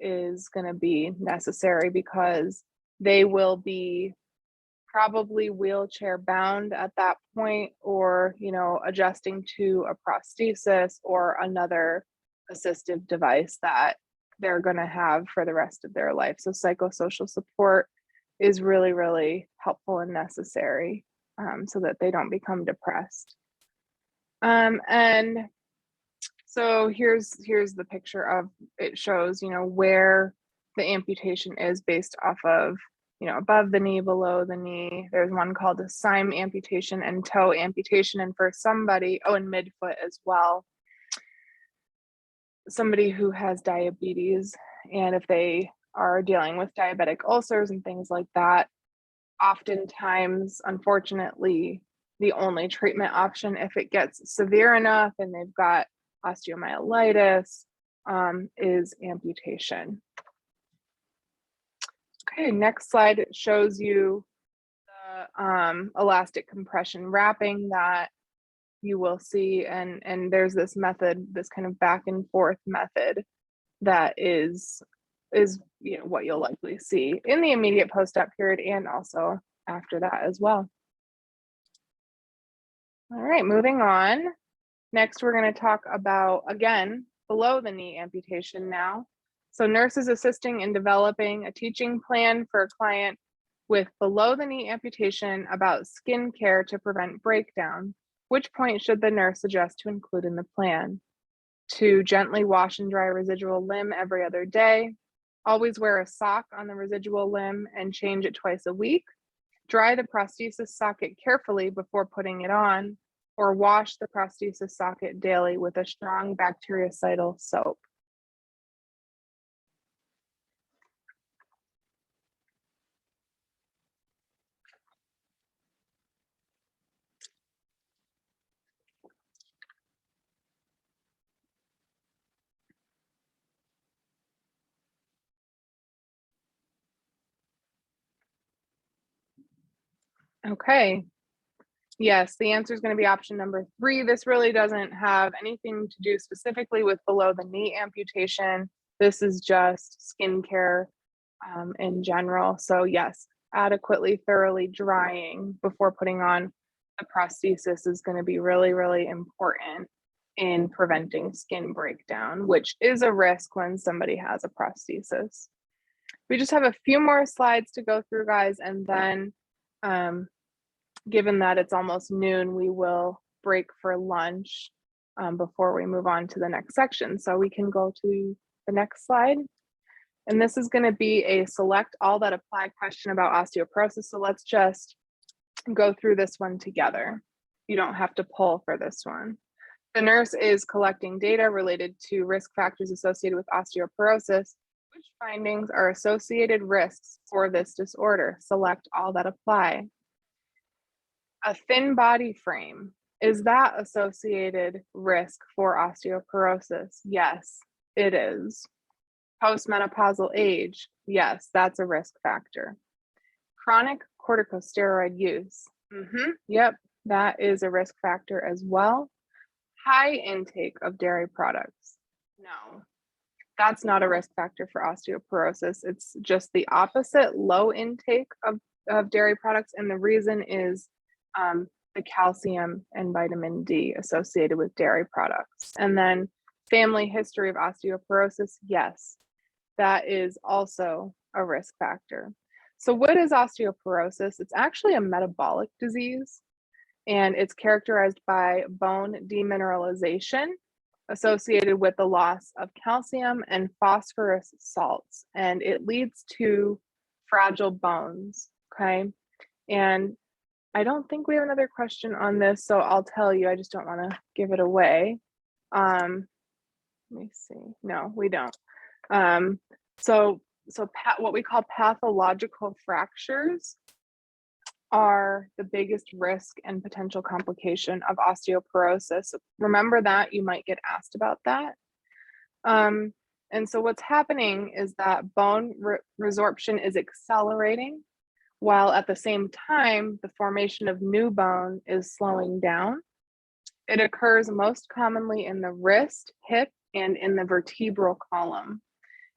is going to be necessary because they will be probably wheelchair bound at that point, or adjusting to a prosthesis or another assistive device that they're going to have for the rest of their life. So psychosocial support is really, really helpful and necessary, so that they don't become depressed. And so here's the picture of, it shows where the amputation is based off of above the knee, below the knee. There's one called a cyme amputation and toe amputation. And for somebody, and midfoot as well, somebody who has diabetes, and if they are dealing with diabetic ulcers and things like that, oftentimes, unfortunately, the only treatment option, if it gets severe enough and they've got osteomyelitis, is amputation. Okay, next slide shows you the elastic compression wrapping that you will see, and there's this method, this kind of back and forth method that is what you'll likely see in the immediate post-op period and also after that as well. All right, moving on. Next, we're going to talk about, again, below the knee amputation now. So nurses assisting in developing a teaching plan for a client with below the knee amputation about skin care to prevent breakdown. Which point should the nurse suggest to include in the plan? To gently wash and dry residual limb every other day. Always wear a sock on the residual limb and change it twice a week. Dry the prosthesis socket carefully before putting it on, or wash the prosthesis socket daily with a strong bactericidal soap. Okay. Yes, the answer is going to be option number 3. This really doesn't have anything to do specifically with below the knee amputation. This is just skincare in general. So yes, adequately, thoroughly drying before putting on a prosthesis is going to be really, really important in preventing skin breakdown, which is a risk when somebody has a prosthesis. We just have a few more slides to go through, guys, and then given that it's almost noon, we will break for lunch before we move on to the next section. So we can go to the next slide. And this is going to be a select all that apply question about osteoporosis. So let's just go through this one together. You don't have to pull for this one. The nurse is collecting data related to risk factors associated with osteoporosis. Which findings are associated risks for this disorder? Select all that apply. A thin body frame, is that associated risk for osteoporosis? Yes, it is. Postmenopausal age, yes, that's a risk factor. Chronic corticosteroid use, yep, that is a risk factor as well. High intake of dairy products, no, that's not a risk factor for osteoporosis. It's just the opposite, low intake of dairy products, and the reason is the calcium and vitamin D associated with dairy products. And then family history of osteoporosis, yes, that is also a risk factor. So what is osteoporosis? It's actually a metabolic disease, and it's characterized by bone demineralization associated with the loss of calcium and phosphorus salts, and it leads to fragile bones, okay? And I don't think we have another question on this, so I'll tell you, I just don't want to give it away. Let me see. No, we don't. So what we call pathological fractures are the biggest risk and potential complication of osteoporosis. Remember that, you might get asked about that. And so what's happening is that bone resorption is accelerating, while at the same time, the formation of new bone is slowing down. It occurs most commonly in the wrist, hip, and in the vertebral column.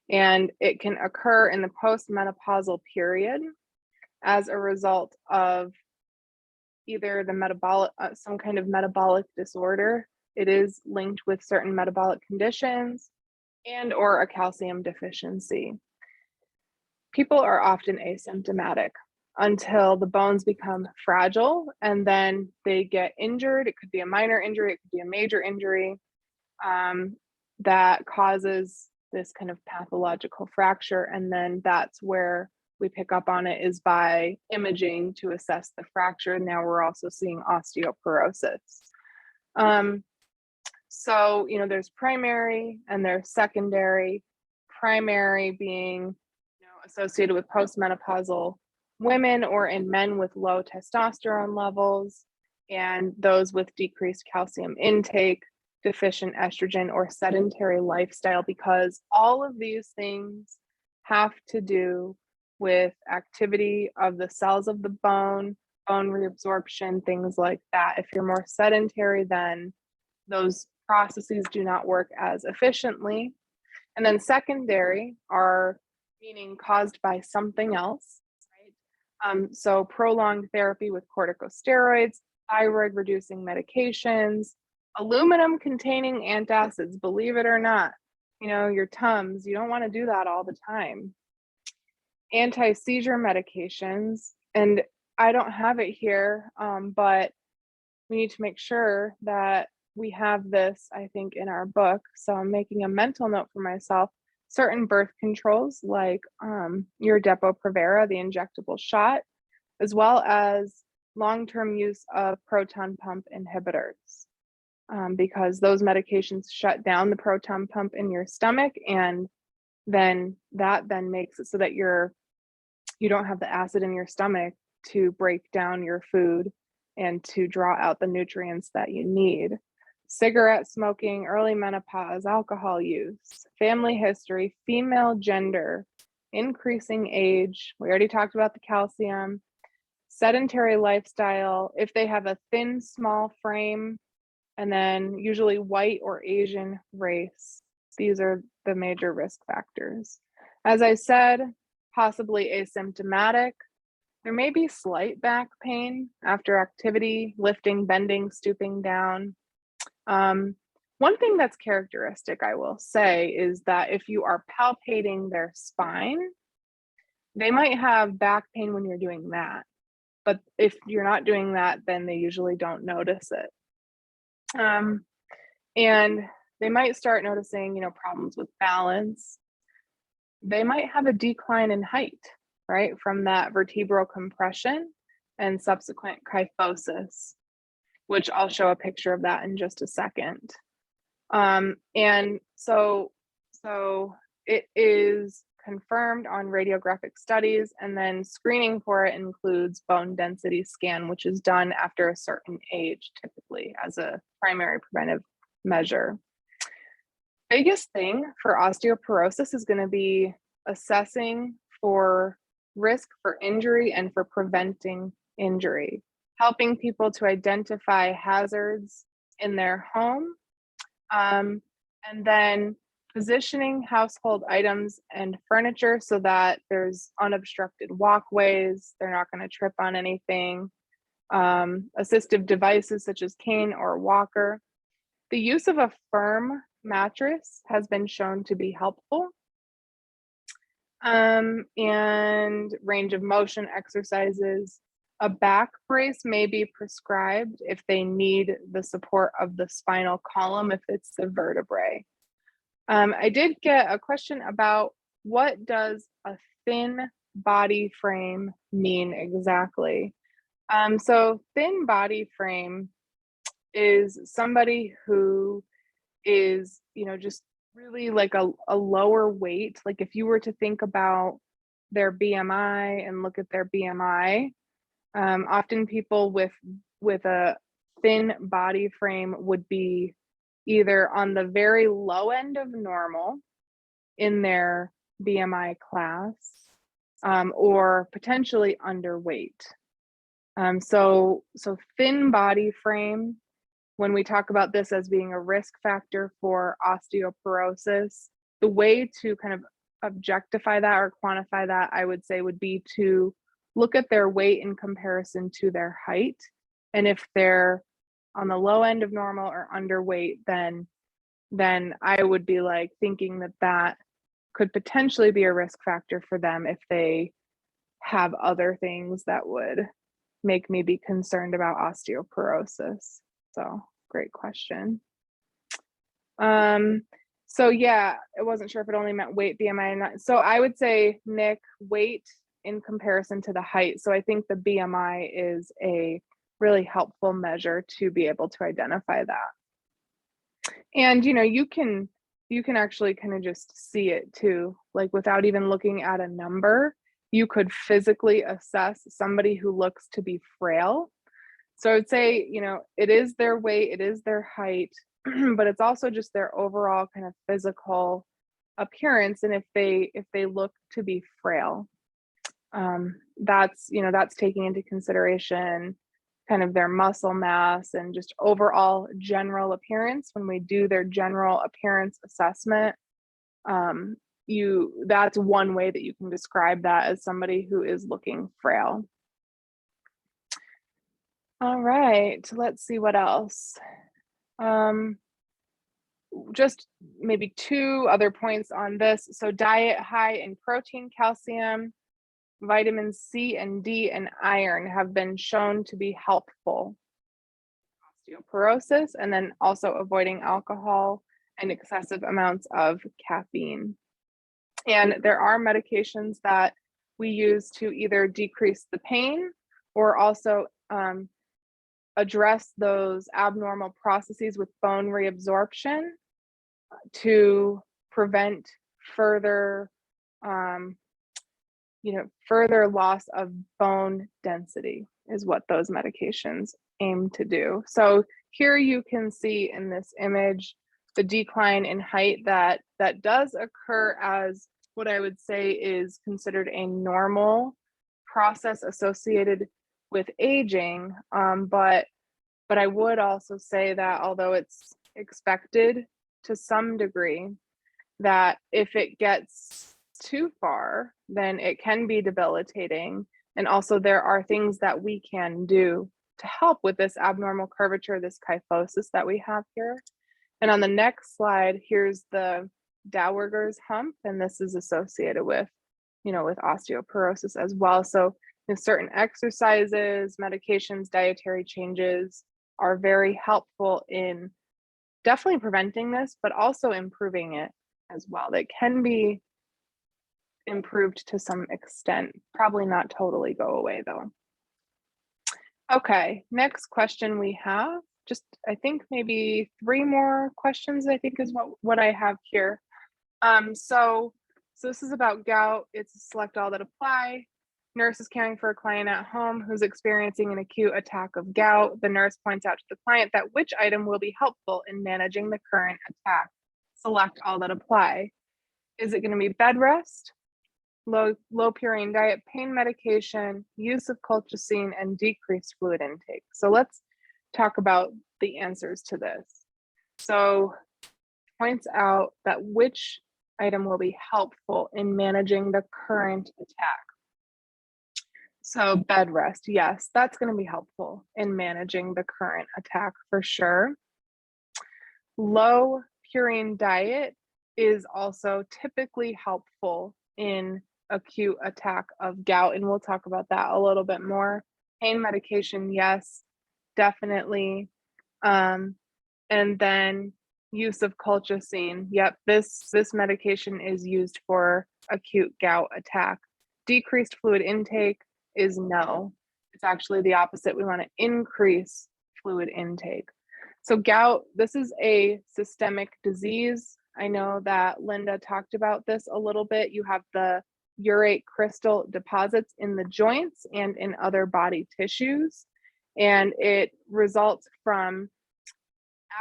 And it can occur in the postmenopausal period as a result of either the metabolic, some kind of metabolic disorder. It is linked with certain metabolic conditions and or a calcium deficiency. People are often asymptomatic until the bones become fragile, and then they get injured. It could be a minor injury, it could be a major injury that causes this kind of pathological fracture. And then that's where we pick up on it, is by imaging to assess the fracture. Now we're also seeing osteoporosis. So, there's primary and there's secondary. Primary being, associated with postmenopausal women or in men with low testosterone levels, and those with decreased calcium intake, deficient estrogen, or sedentary lifestyle, because all of these things have to do with activity of the cells of the bone reabsorption, things like that. If you're more sedentary, then those processes do not work as efficiently. And then secondary are meaning caused by something else, right? So prolonged therapy with corticosteroids, thyroid reducing medications, aluminum containing antacids, believe it or not, your Tums, you don't want to do that all the time. Anti-seizure medications, and I don't have it here, but we need to make sure that we have this, I think, in our book. So I'm making a mental note for myself. Certain birth controls like your Depo-Provera, the injectable shot, as well as long-term use of proton pump inhibitors, because those medications shut down the proton pump in your stomach, and then that makes it so that you don't have the acid in your stomach to break down your food and to draw out the nutrients that you need. Cigarette smoking, early menopause, alcohol use, family history, female gender, increasing age. We already talked about the calcium. Sedentary lifestyle, if they have a thin, small frame, and then usually white or Asian race. These are the major risk factors. As I said, possibly asymptomatic. There may be slight back pain after activity, lifting, bending, stooping down. One thing that's characteristic, I will say, is that if you are palpating their spine, they might have back pain when you're doing that. But if you're not doing that, then they usually don't notice it. And they might start noticing, problems with balance. They might have a decline in height, right, from that vertebral compression and subsequent kyphosis, which I'll show a picture of that in just a second. And so it is confirmed on radiographic studies, and then screening for it includes bone density scan, which is done after a certain age, typically as a primary preventive measure. Biggest thing for osteoporosis is going to be assessing for risk for injury and for preventing injury, helping people to identify hazards in their home, and then positioning household items and furniture so that there's unobstructed walkways, they're not going to trip on anything, assistive devices such as cane or walker. The use of a firm mattress has been shown to be helpful, and range of motion exercises. A back brace may be prescribed if they need the support of the spinal column, if it's the vertebrae. I did get a question about what does a thin body frame mean exactly? So thin body frame is somebody who is, just really like a lower weight. Like if you were to think about their BMI and look at their BMI, often people with a thin body frame would be either on the very low end of normal in their BMI class, or potentially underweight. So thin body frame, when we talk about this as being a risk factor for osteoporosis, the way to kind of objectify that or quantify that, I would say, would be to look at their weight in comparison to their height. And if they're on the low end of normal or underweight, then I would be like thinking that could potentially be a risk factor for them if they have other things that would make me be concerned about osteoporosis. So great question. So yeah, I wasn't sure if it only meant weight, BMI, or not. So I would say, Nick, weight in comparison to the height. So I think the BMI is a really helpful measure to be able to identify that. And you can actually kind of just see it too, like without even looking at a number, you could physically assess somebody who looks to be frail. So I would say, it is their weight, it is their height, but it's also just their overall kind of physical appearance. And if they look to be frail, that's taking into consideration kind of their muscle mass and just overall general appearance. When we do their general appearance assessment, that's one way that you can describe that as somebody who is looking frail. All right, let's see what else. Just maybe two other points on this. So diet high in protein, calcium, vitamin C and D, and iron have been shown to be helpful in osteoporosis, and then also avoiding alcohol and excessive amounts of caffeine. And there are medications that we use to either decrease the pain or also address those abnormal processes with bone reabsorption to prevent further, further loss of bone density is what those medications aim to do. So here you can see in this image the decline in height that does occur as what I would say is considered a normal process associated with aging. But I would also say that although it's expected to some degree, that if it gets too far, then it can be debilitating. And also there are things that we can do to help with this abnormal curvature, this kyphosis that we have here. And on the next slide, here's the Dauerger's hump, and this is associated with, with osteoporosis as well. So certain exercises, medications, dietary changes are very helpful in definitely preventing this, but also improving it as well. That can be improved to some extent, probably not totally go away though. Okay, next question we have, just I think maybe 3 more questions, I think is what I have here. So this is about gout. It's a select all that apply. Nurse is caring for a client at home who's experiencing an acute attack of gout. The nurse points out to the client that which item will be helpful in managing the current attack. Select all that apply. Is it going to be bed rest, low purine diet, pain medication, use of colchicine, and decreased fluid intake? So let's talk about the answers to this. So points out that which item will be helpful in managing the current attack. So bed rest, yes, that's going to be helpful in managing the current attack for sure. Low purine diet is also typically helpful in acute attack of gout, and we'll talk about that a little bit more. Pain medication, yes, definitely. And then use of colchicine. Yep, this medication is used for acute gout attack. Decreased fluid intake is no. It's actually the opposite. We want to increase fluid intake. So gout, this is a systemic disease. I know that Linda talked about this a little bit. You have the urate crystal deposits in the joints and in other body tissues, and it results from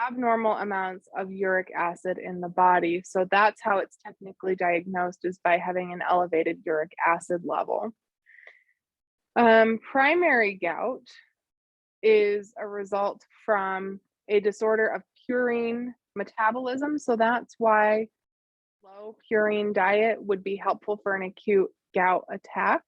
abnormal amounts of uric acid in the body. So that's how it's technically diagnosed, is by having an elevated uric acid level. Primary gout is a result from a disorder of purine metabolism. So that's why low purine diet would be helpful for an acute gout attack.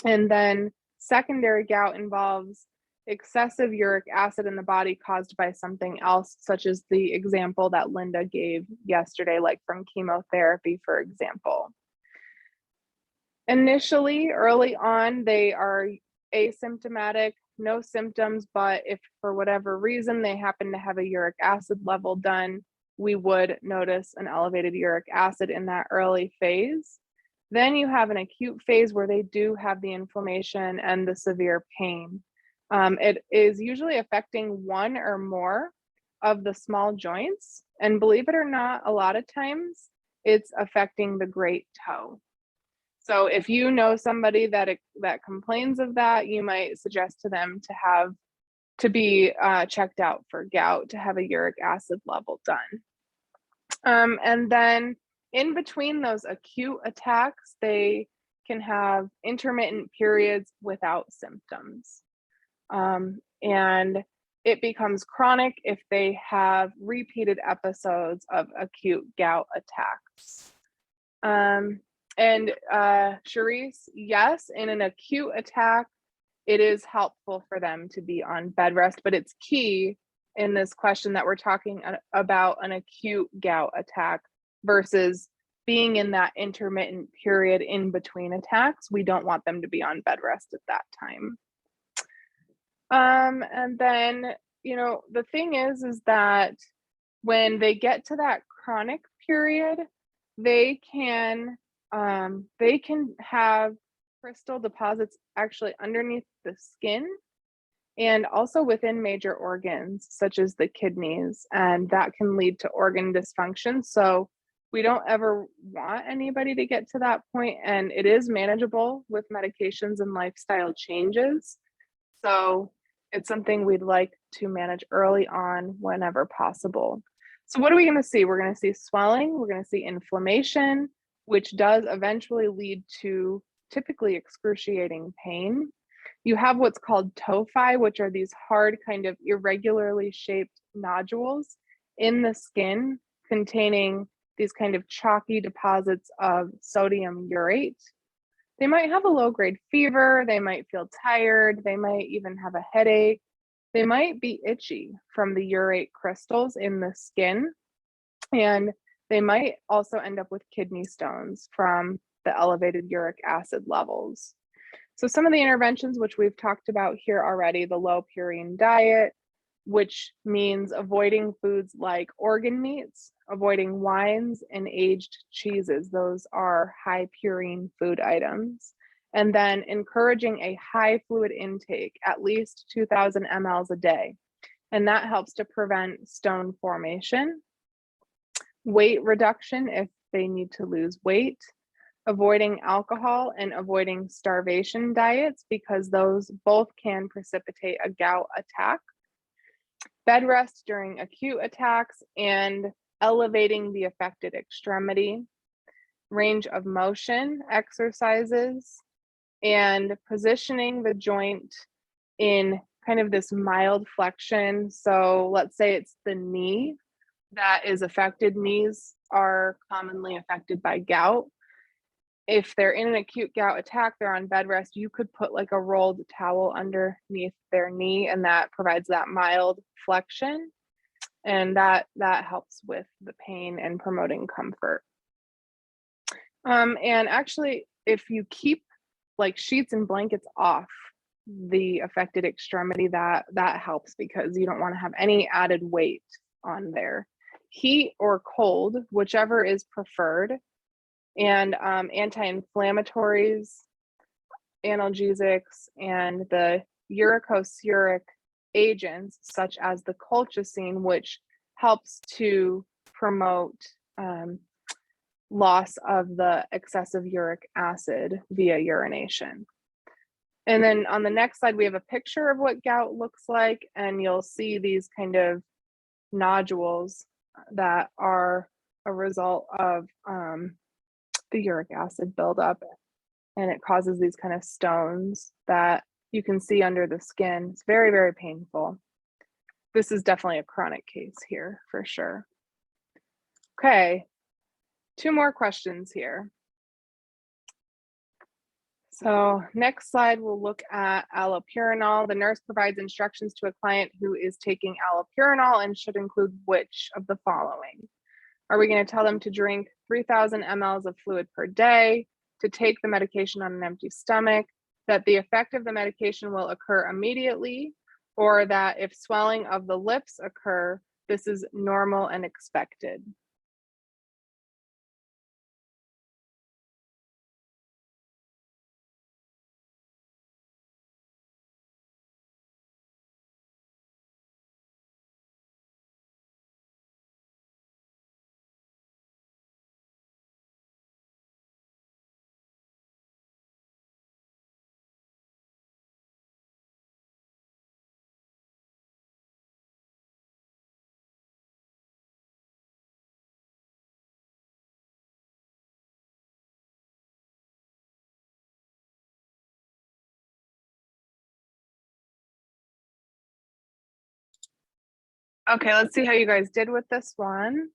And then secondary gout involves excessive uric acid in the body caused by something else, such as the example that Linda gave yesterday, like from chemotherapy, for example. Initially, early on, they are asymptomatic, no symptoms, but if for whatever reason they happen to have a uric acid level done, we would notice an elevated uric acid in that early phase. Then you have an acute phase where they do have the inflammation and the severe pain. It is usually affecting one or more of the small joints. And believe it or not, a lot of times it's affecting the great toe. So if you know somebody that complains of that, you might suggest to them to be checked out for gout, to have a uric acid level done. And then in between those acute attacks, they can have intermittent periods without symptoms. And it becomes chronic if they have repeated episodes of acute gout attacks. And Charisse, yes, in an acute attack, it is helpful for them to be on bed rest, but it's key in this question that we're talking about an acute gout attack versus being in that intermittent period in between attacks. We don't want them to be on bed rest at that time. And then, the thing is that when they get to that chronic period, they can have crystal deposits actually underneath the skin and also within major organs, such as the kidneys, and that can lead to organ dysfunction. So we don't ever want anybody to get to that point, and it is manageable with medications and lifestyle changes. So it's something we'd like to manage early on whenever possible. So what are we going to see? We're going to see swelling, we're going to see inflammation, which does eventually lead to typically excruciating pain. You have what's called tophi, which are these hard, kind of irregularly shaped nodules in the skin containing these kind of chalky deposits of sodium urate. They might have a low-grade fever, they might feel tired, they might even have a headache. They might be itchy from the urate crystals in the skin, and they might also end up with kidney stones from the elevated uric acid levels. So some of the interventions which we've talked about here already, the low purine diet, which means avoiding foods like organ meats, avoiding wines and aged cheeses. Those are high purine food items. And then encouraging a high fluid intake, at least 2,000 mLs a day. And that helps to prevent stone formation. Weight reduction if they need to lose weight. Avoiding alcohol and avoiding starvation diets because those both can precipitate a gout attack. Bed rest during acute attacks and elevating the affected extremity. Range of motion exercises and positioning the joint in kind of this mild flexion. So let's say it's the knee that is affected. Knees are commonly affected by gout. If they're in an acute gout attack, they're on bed rest, you could put like a rolled towel underneath their knee, and that provides that mild flexion, and that helps with the pain and promoting comfort. And actually, if you keep like sheets and blankets off the affected extremity, that helps because you don't want to have any added weight on there. Heat or cold, whichever is preferred, and anti-inflammatories, analgesics, and the uricosuric agents such as the colchicine, which helps to promote loss of the excessive uric acid via urination. And then on the next slide, we have a picture of what gout looks like, and you'll see these kind of nodules that are a result of the uric acid buildup, and it causes these kind of stones that you can see under the skin. It's very, very painful. This is definitely a chronic case here for sure. Okay, 2 more questions here. So next slide, we'll look at allopurinol. The nurse provides instructions to a client who is taking allopurinol and should include which of the following? Are we going to tell them to drink 3,000 mLs of fluid per day, to take the medication on an empty stomach, that the effect of the medication will occur immediately, or that if swelling of the lips occur, this is normal and expected? Okay, let's see how you guys did with this one.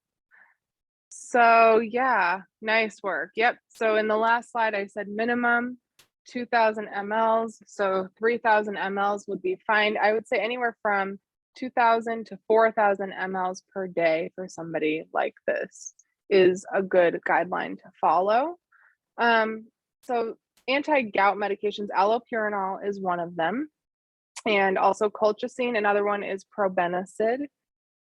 So yeah, nice work. Yep. So in the last slide, I said minimum 2,000 mLs. So 3,000 mLs would be fine. I would say anywhere from 2,000 to 4,000 mLs per day for somebody like this is a good guideline to follow. So anti-gout medications, allopurinol is one of them, and also colchicine. Another one is probenecid.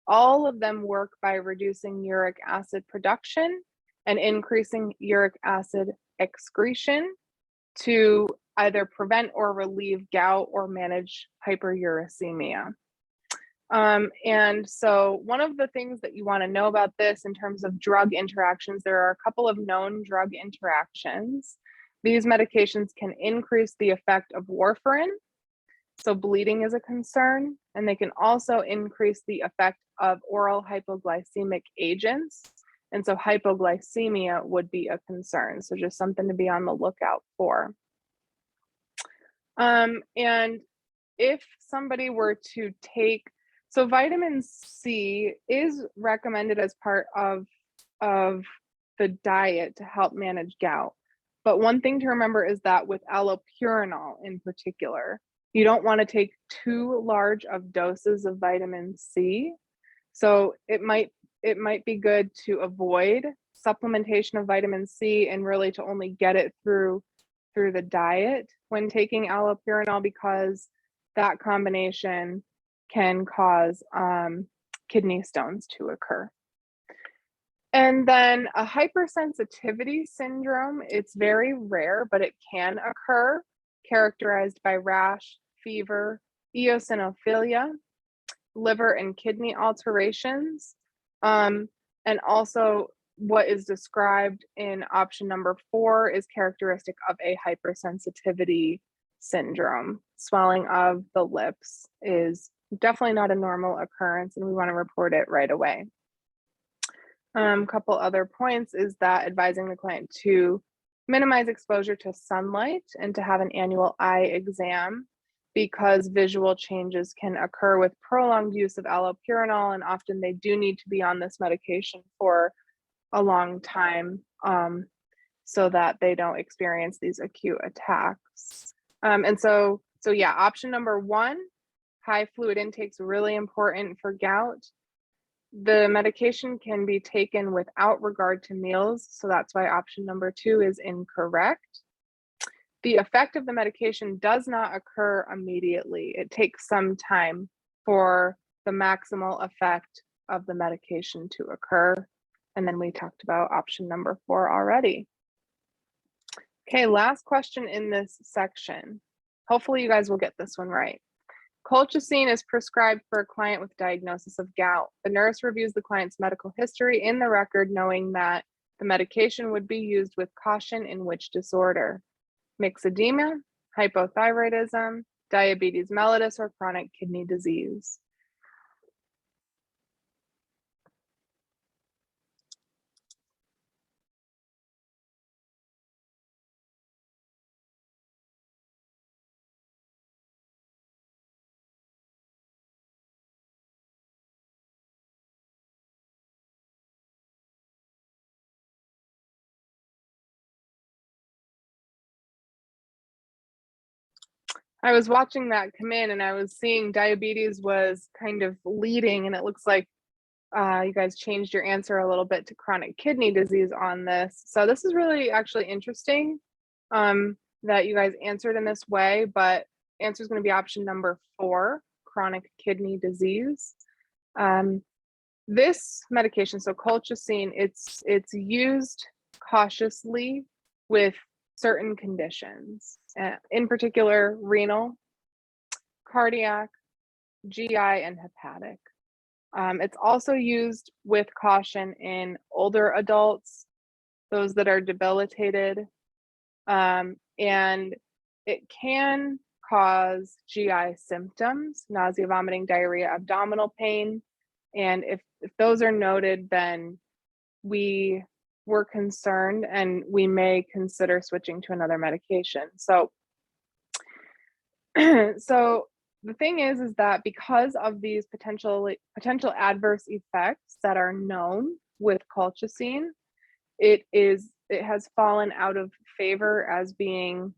All of them work by reducing uric acid production and increasing uric acid excretion. to either prevent or relieve gout or manage hyperuricemia. And so one of the things that you want to know about this in terms of drug interactions, there are a couple of known drug interactions. These medications can increase the effect of warfarin, so bleeding is a concern, and they can also increase the effect of oral hypoglycemic agents. And so hypoglycemia would be a concern. So just something to be on the lookout for. And if somebody were to take, so vitamin C is recommended as part of the diet to help manage gout. But one thing to remember is that with allopurinol in particular, you don't want to take too large of doses of vitamin C. So it might be good to avoid supplementation of vitamin C and really to only get it through the diet when taking allopurinol, because that combination can cause kidney stones to occur. And then a hypersensitivity syndrome, it's very rare, but it can occur, characterized by rash, fever, eosinophilia, liver and kidney alterations, and also what is described in option number 4 is characteristic of a hypersensitivity syndrome. Swelling of the lips is definitely not a normal occurrence, and we want to report it right away. Couple other points is that advising the client to minimize exposure to sunlight and to have an annual eye exam, because visual changes can occur with prolonged use of allopurinol, and often they do need to be on this medication for a long time so that they don't experience these acute attacks. And so yeah, option number 1, high fluid intake is really important for gout. The medication can be taken without regard to meals, so that's why option number 2 is incorrect. The effect of the medication does not occur immediately. It takes some time for the maximal effect of the medication to occur. And then we talked about option number 4 already. Okay, last question in this section. Hopefully you guys will get this one right. Colchicine is prescribed for a client with diagnosis of gout. The nurse reviews the client's medical history in the record, knowing that the medication would be used with caution in which disorder: myxedema, hypothyroidism, diabetes mellitus, or chronic kidney disease. I was watching that come in and I was seeing diabetes was kind of leading, and it looks like you guys changed your answer a little bit to chronic kidney disease on this. So this is really actually interesting that you guys answered in this way, but answer is going to be option number 4, chronic kidney disease. This medication, so colchicine, it's used cautiously with certain conditions, in particular renal, cardiac, GI, and hepatic. It's also used with caution in older adults, those that are debilitated, and it can cause GI symptoms: nausea, vomiting, diarrhea, abdominal pain. And if those are noted, then we're concerned and we may consider switching to another medication. So the thing is that because of these potential adverse effects that are known with colchicine, it has fallen out of favor as being,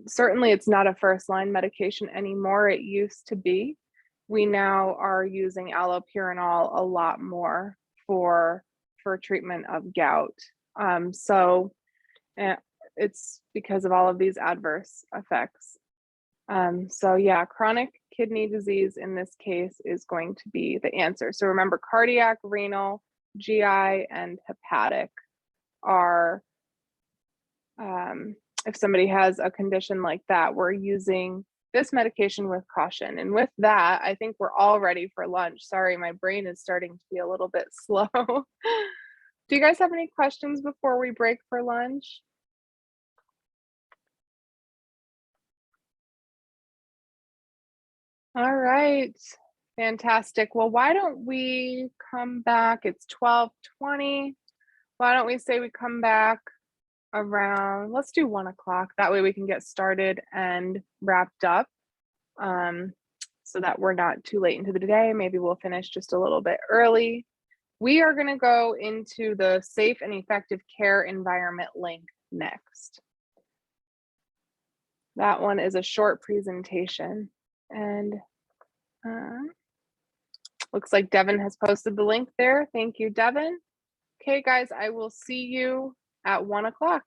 certainly it's not a first line medication anymore. It used to be. We now are using allopurinol a lot more for treatment of gout. So it's because of all of these adverse effects. So yeah, chronic kidney disease in this case is going to be the answer. So remember, cardiac, renal, GI, and hepatic are if somebody has a condition like that, we're using this medication with caution. And with that, I think we're all ready for lunch. Sorry, my brain is starting to be a little bit slow. Do you guys have any questions before we break for lunch? All right, fantastic. Well, why don't we come back? It's 12:20. Why don't we say we come back around, let's do 1 o'clock. That way we can get started and wrapped up, so that we're not too late into the day. Maybe we'll finish just a little bit early. We are going to go into the safe and effective care environment link next. That one is a short presentation, and looks like Devin has posted the link there. Thank you, Devin. Okay, guys, I will see you at 1 o'clock.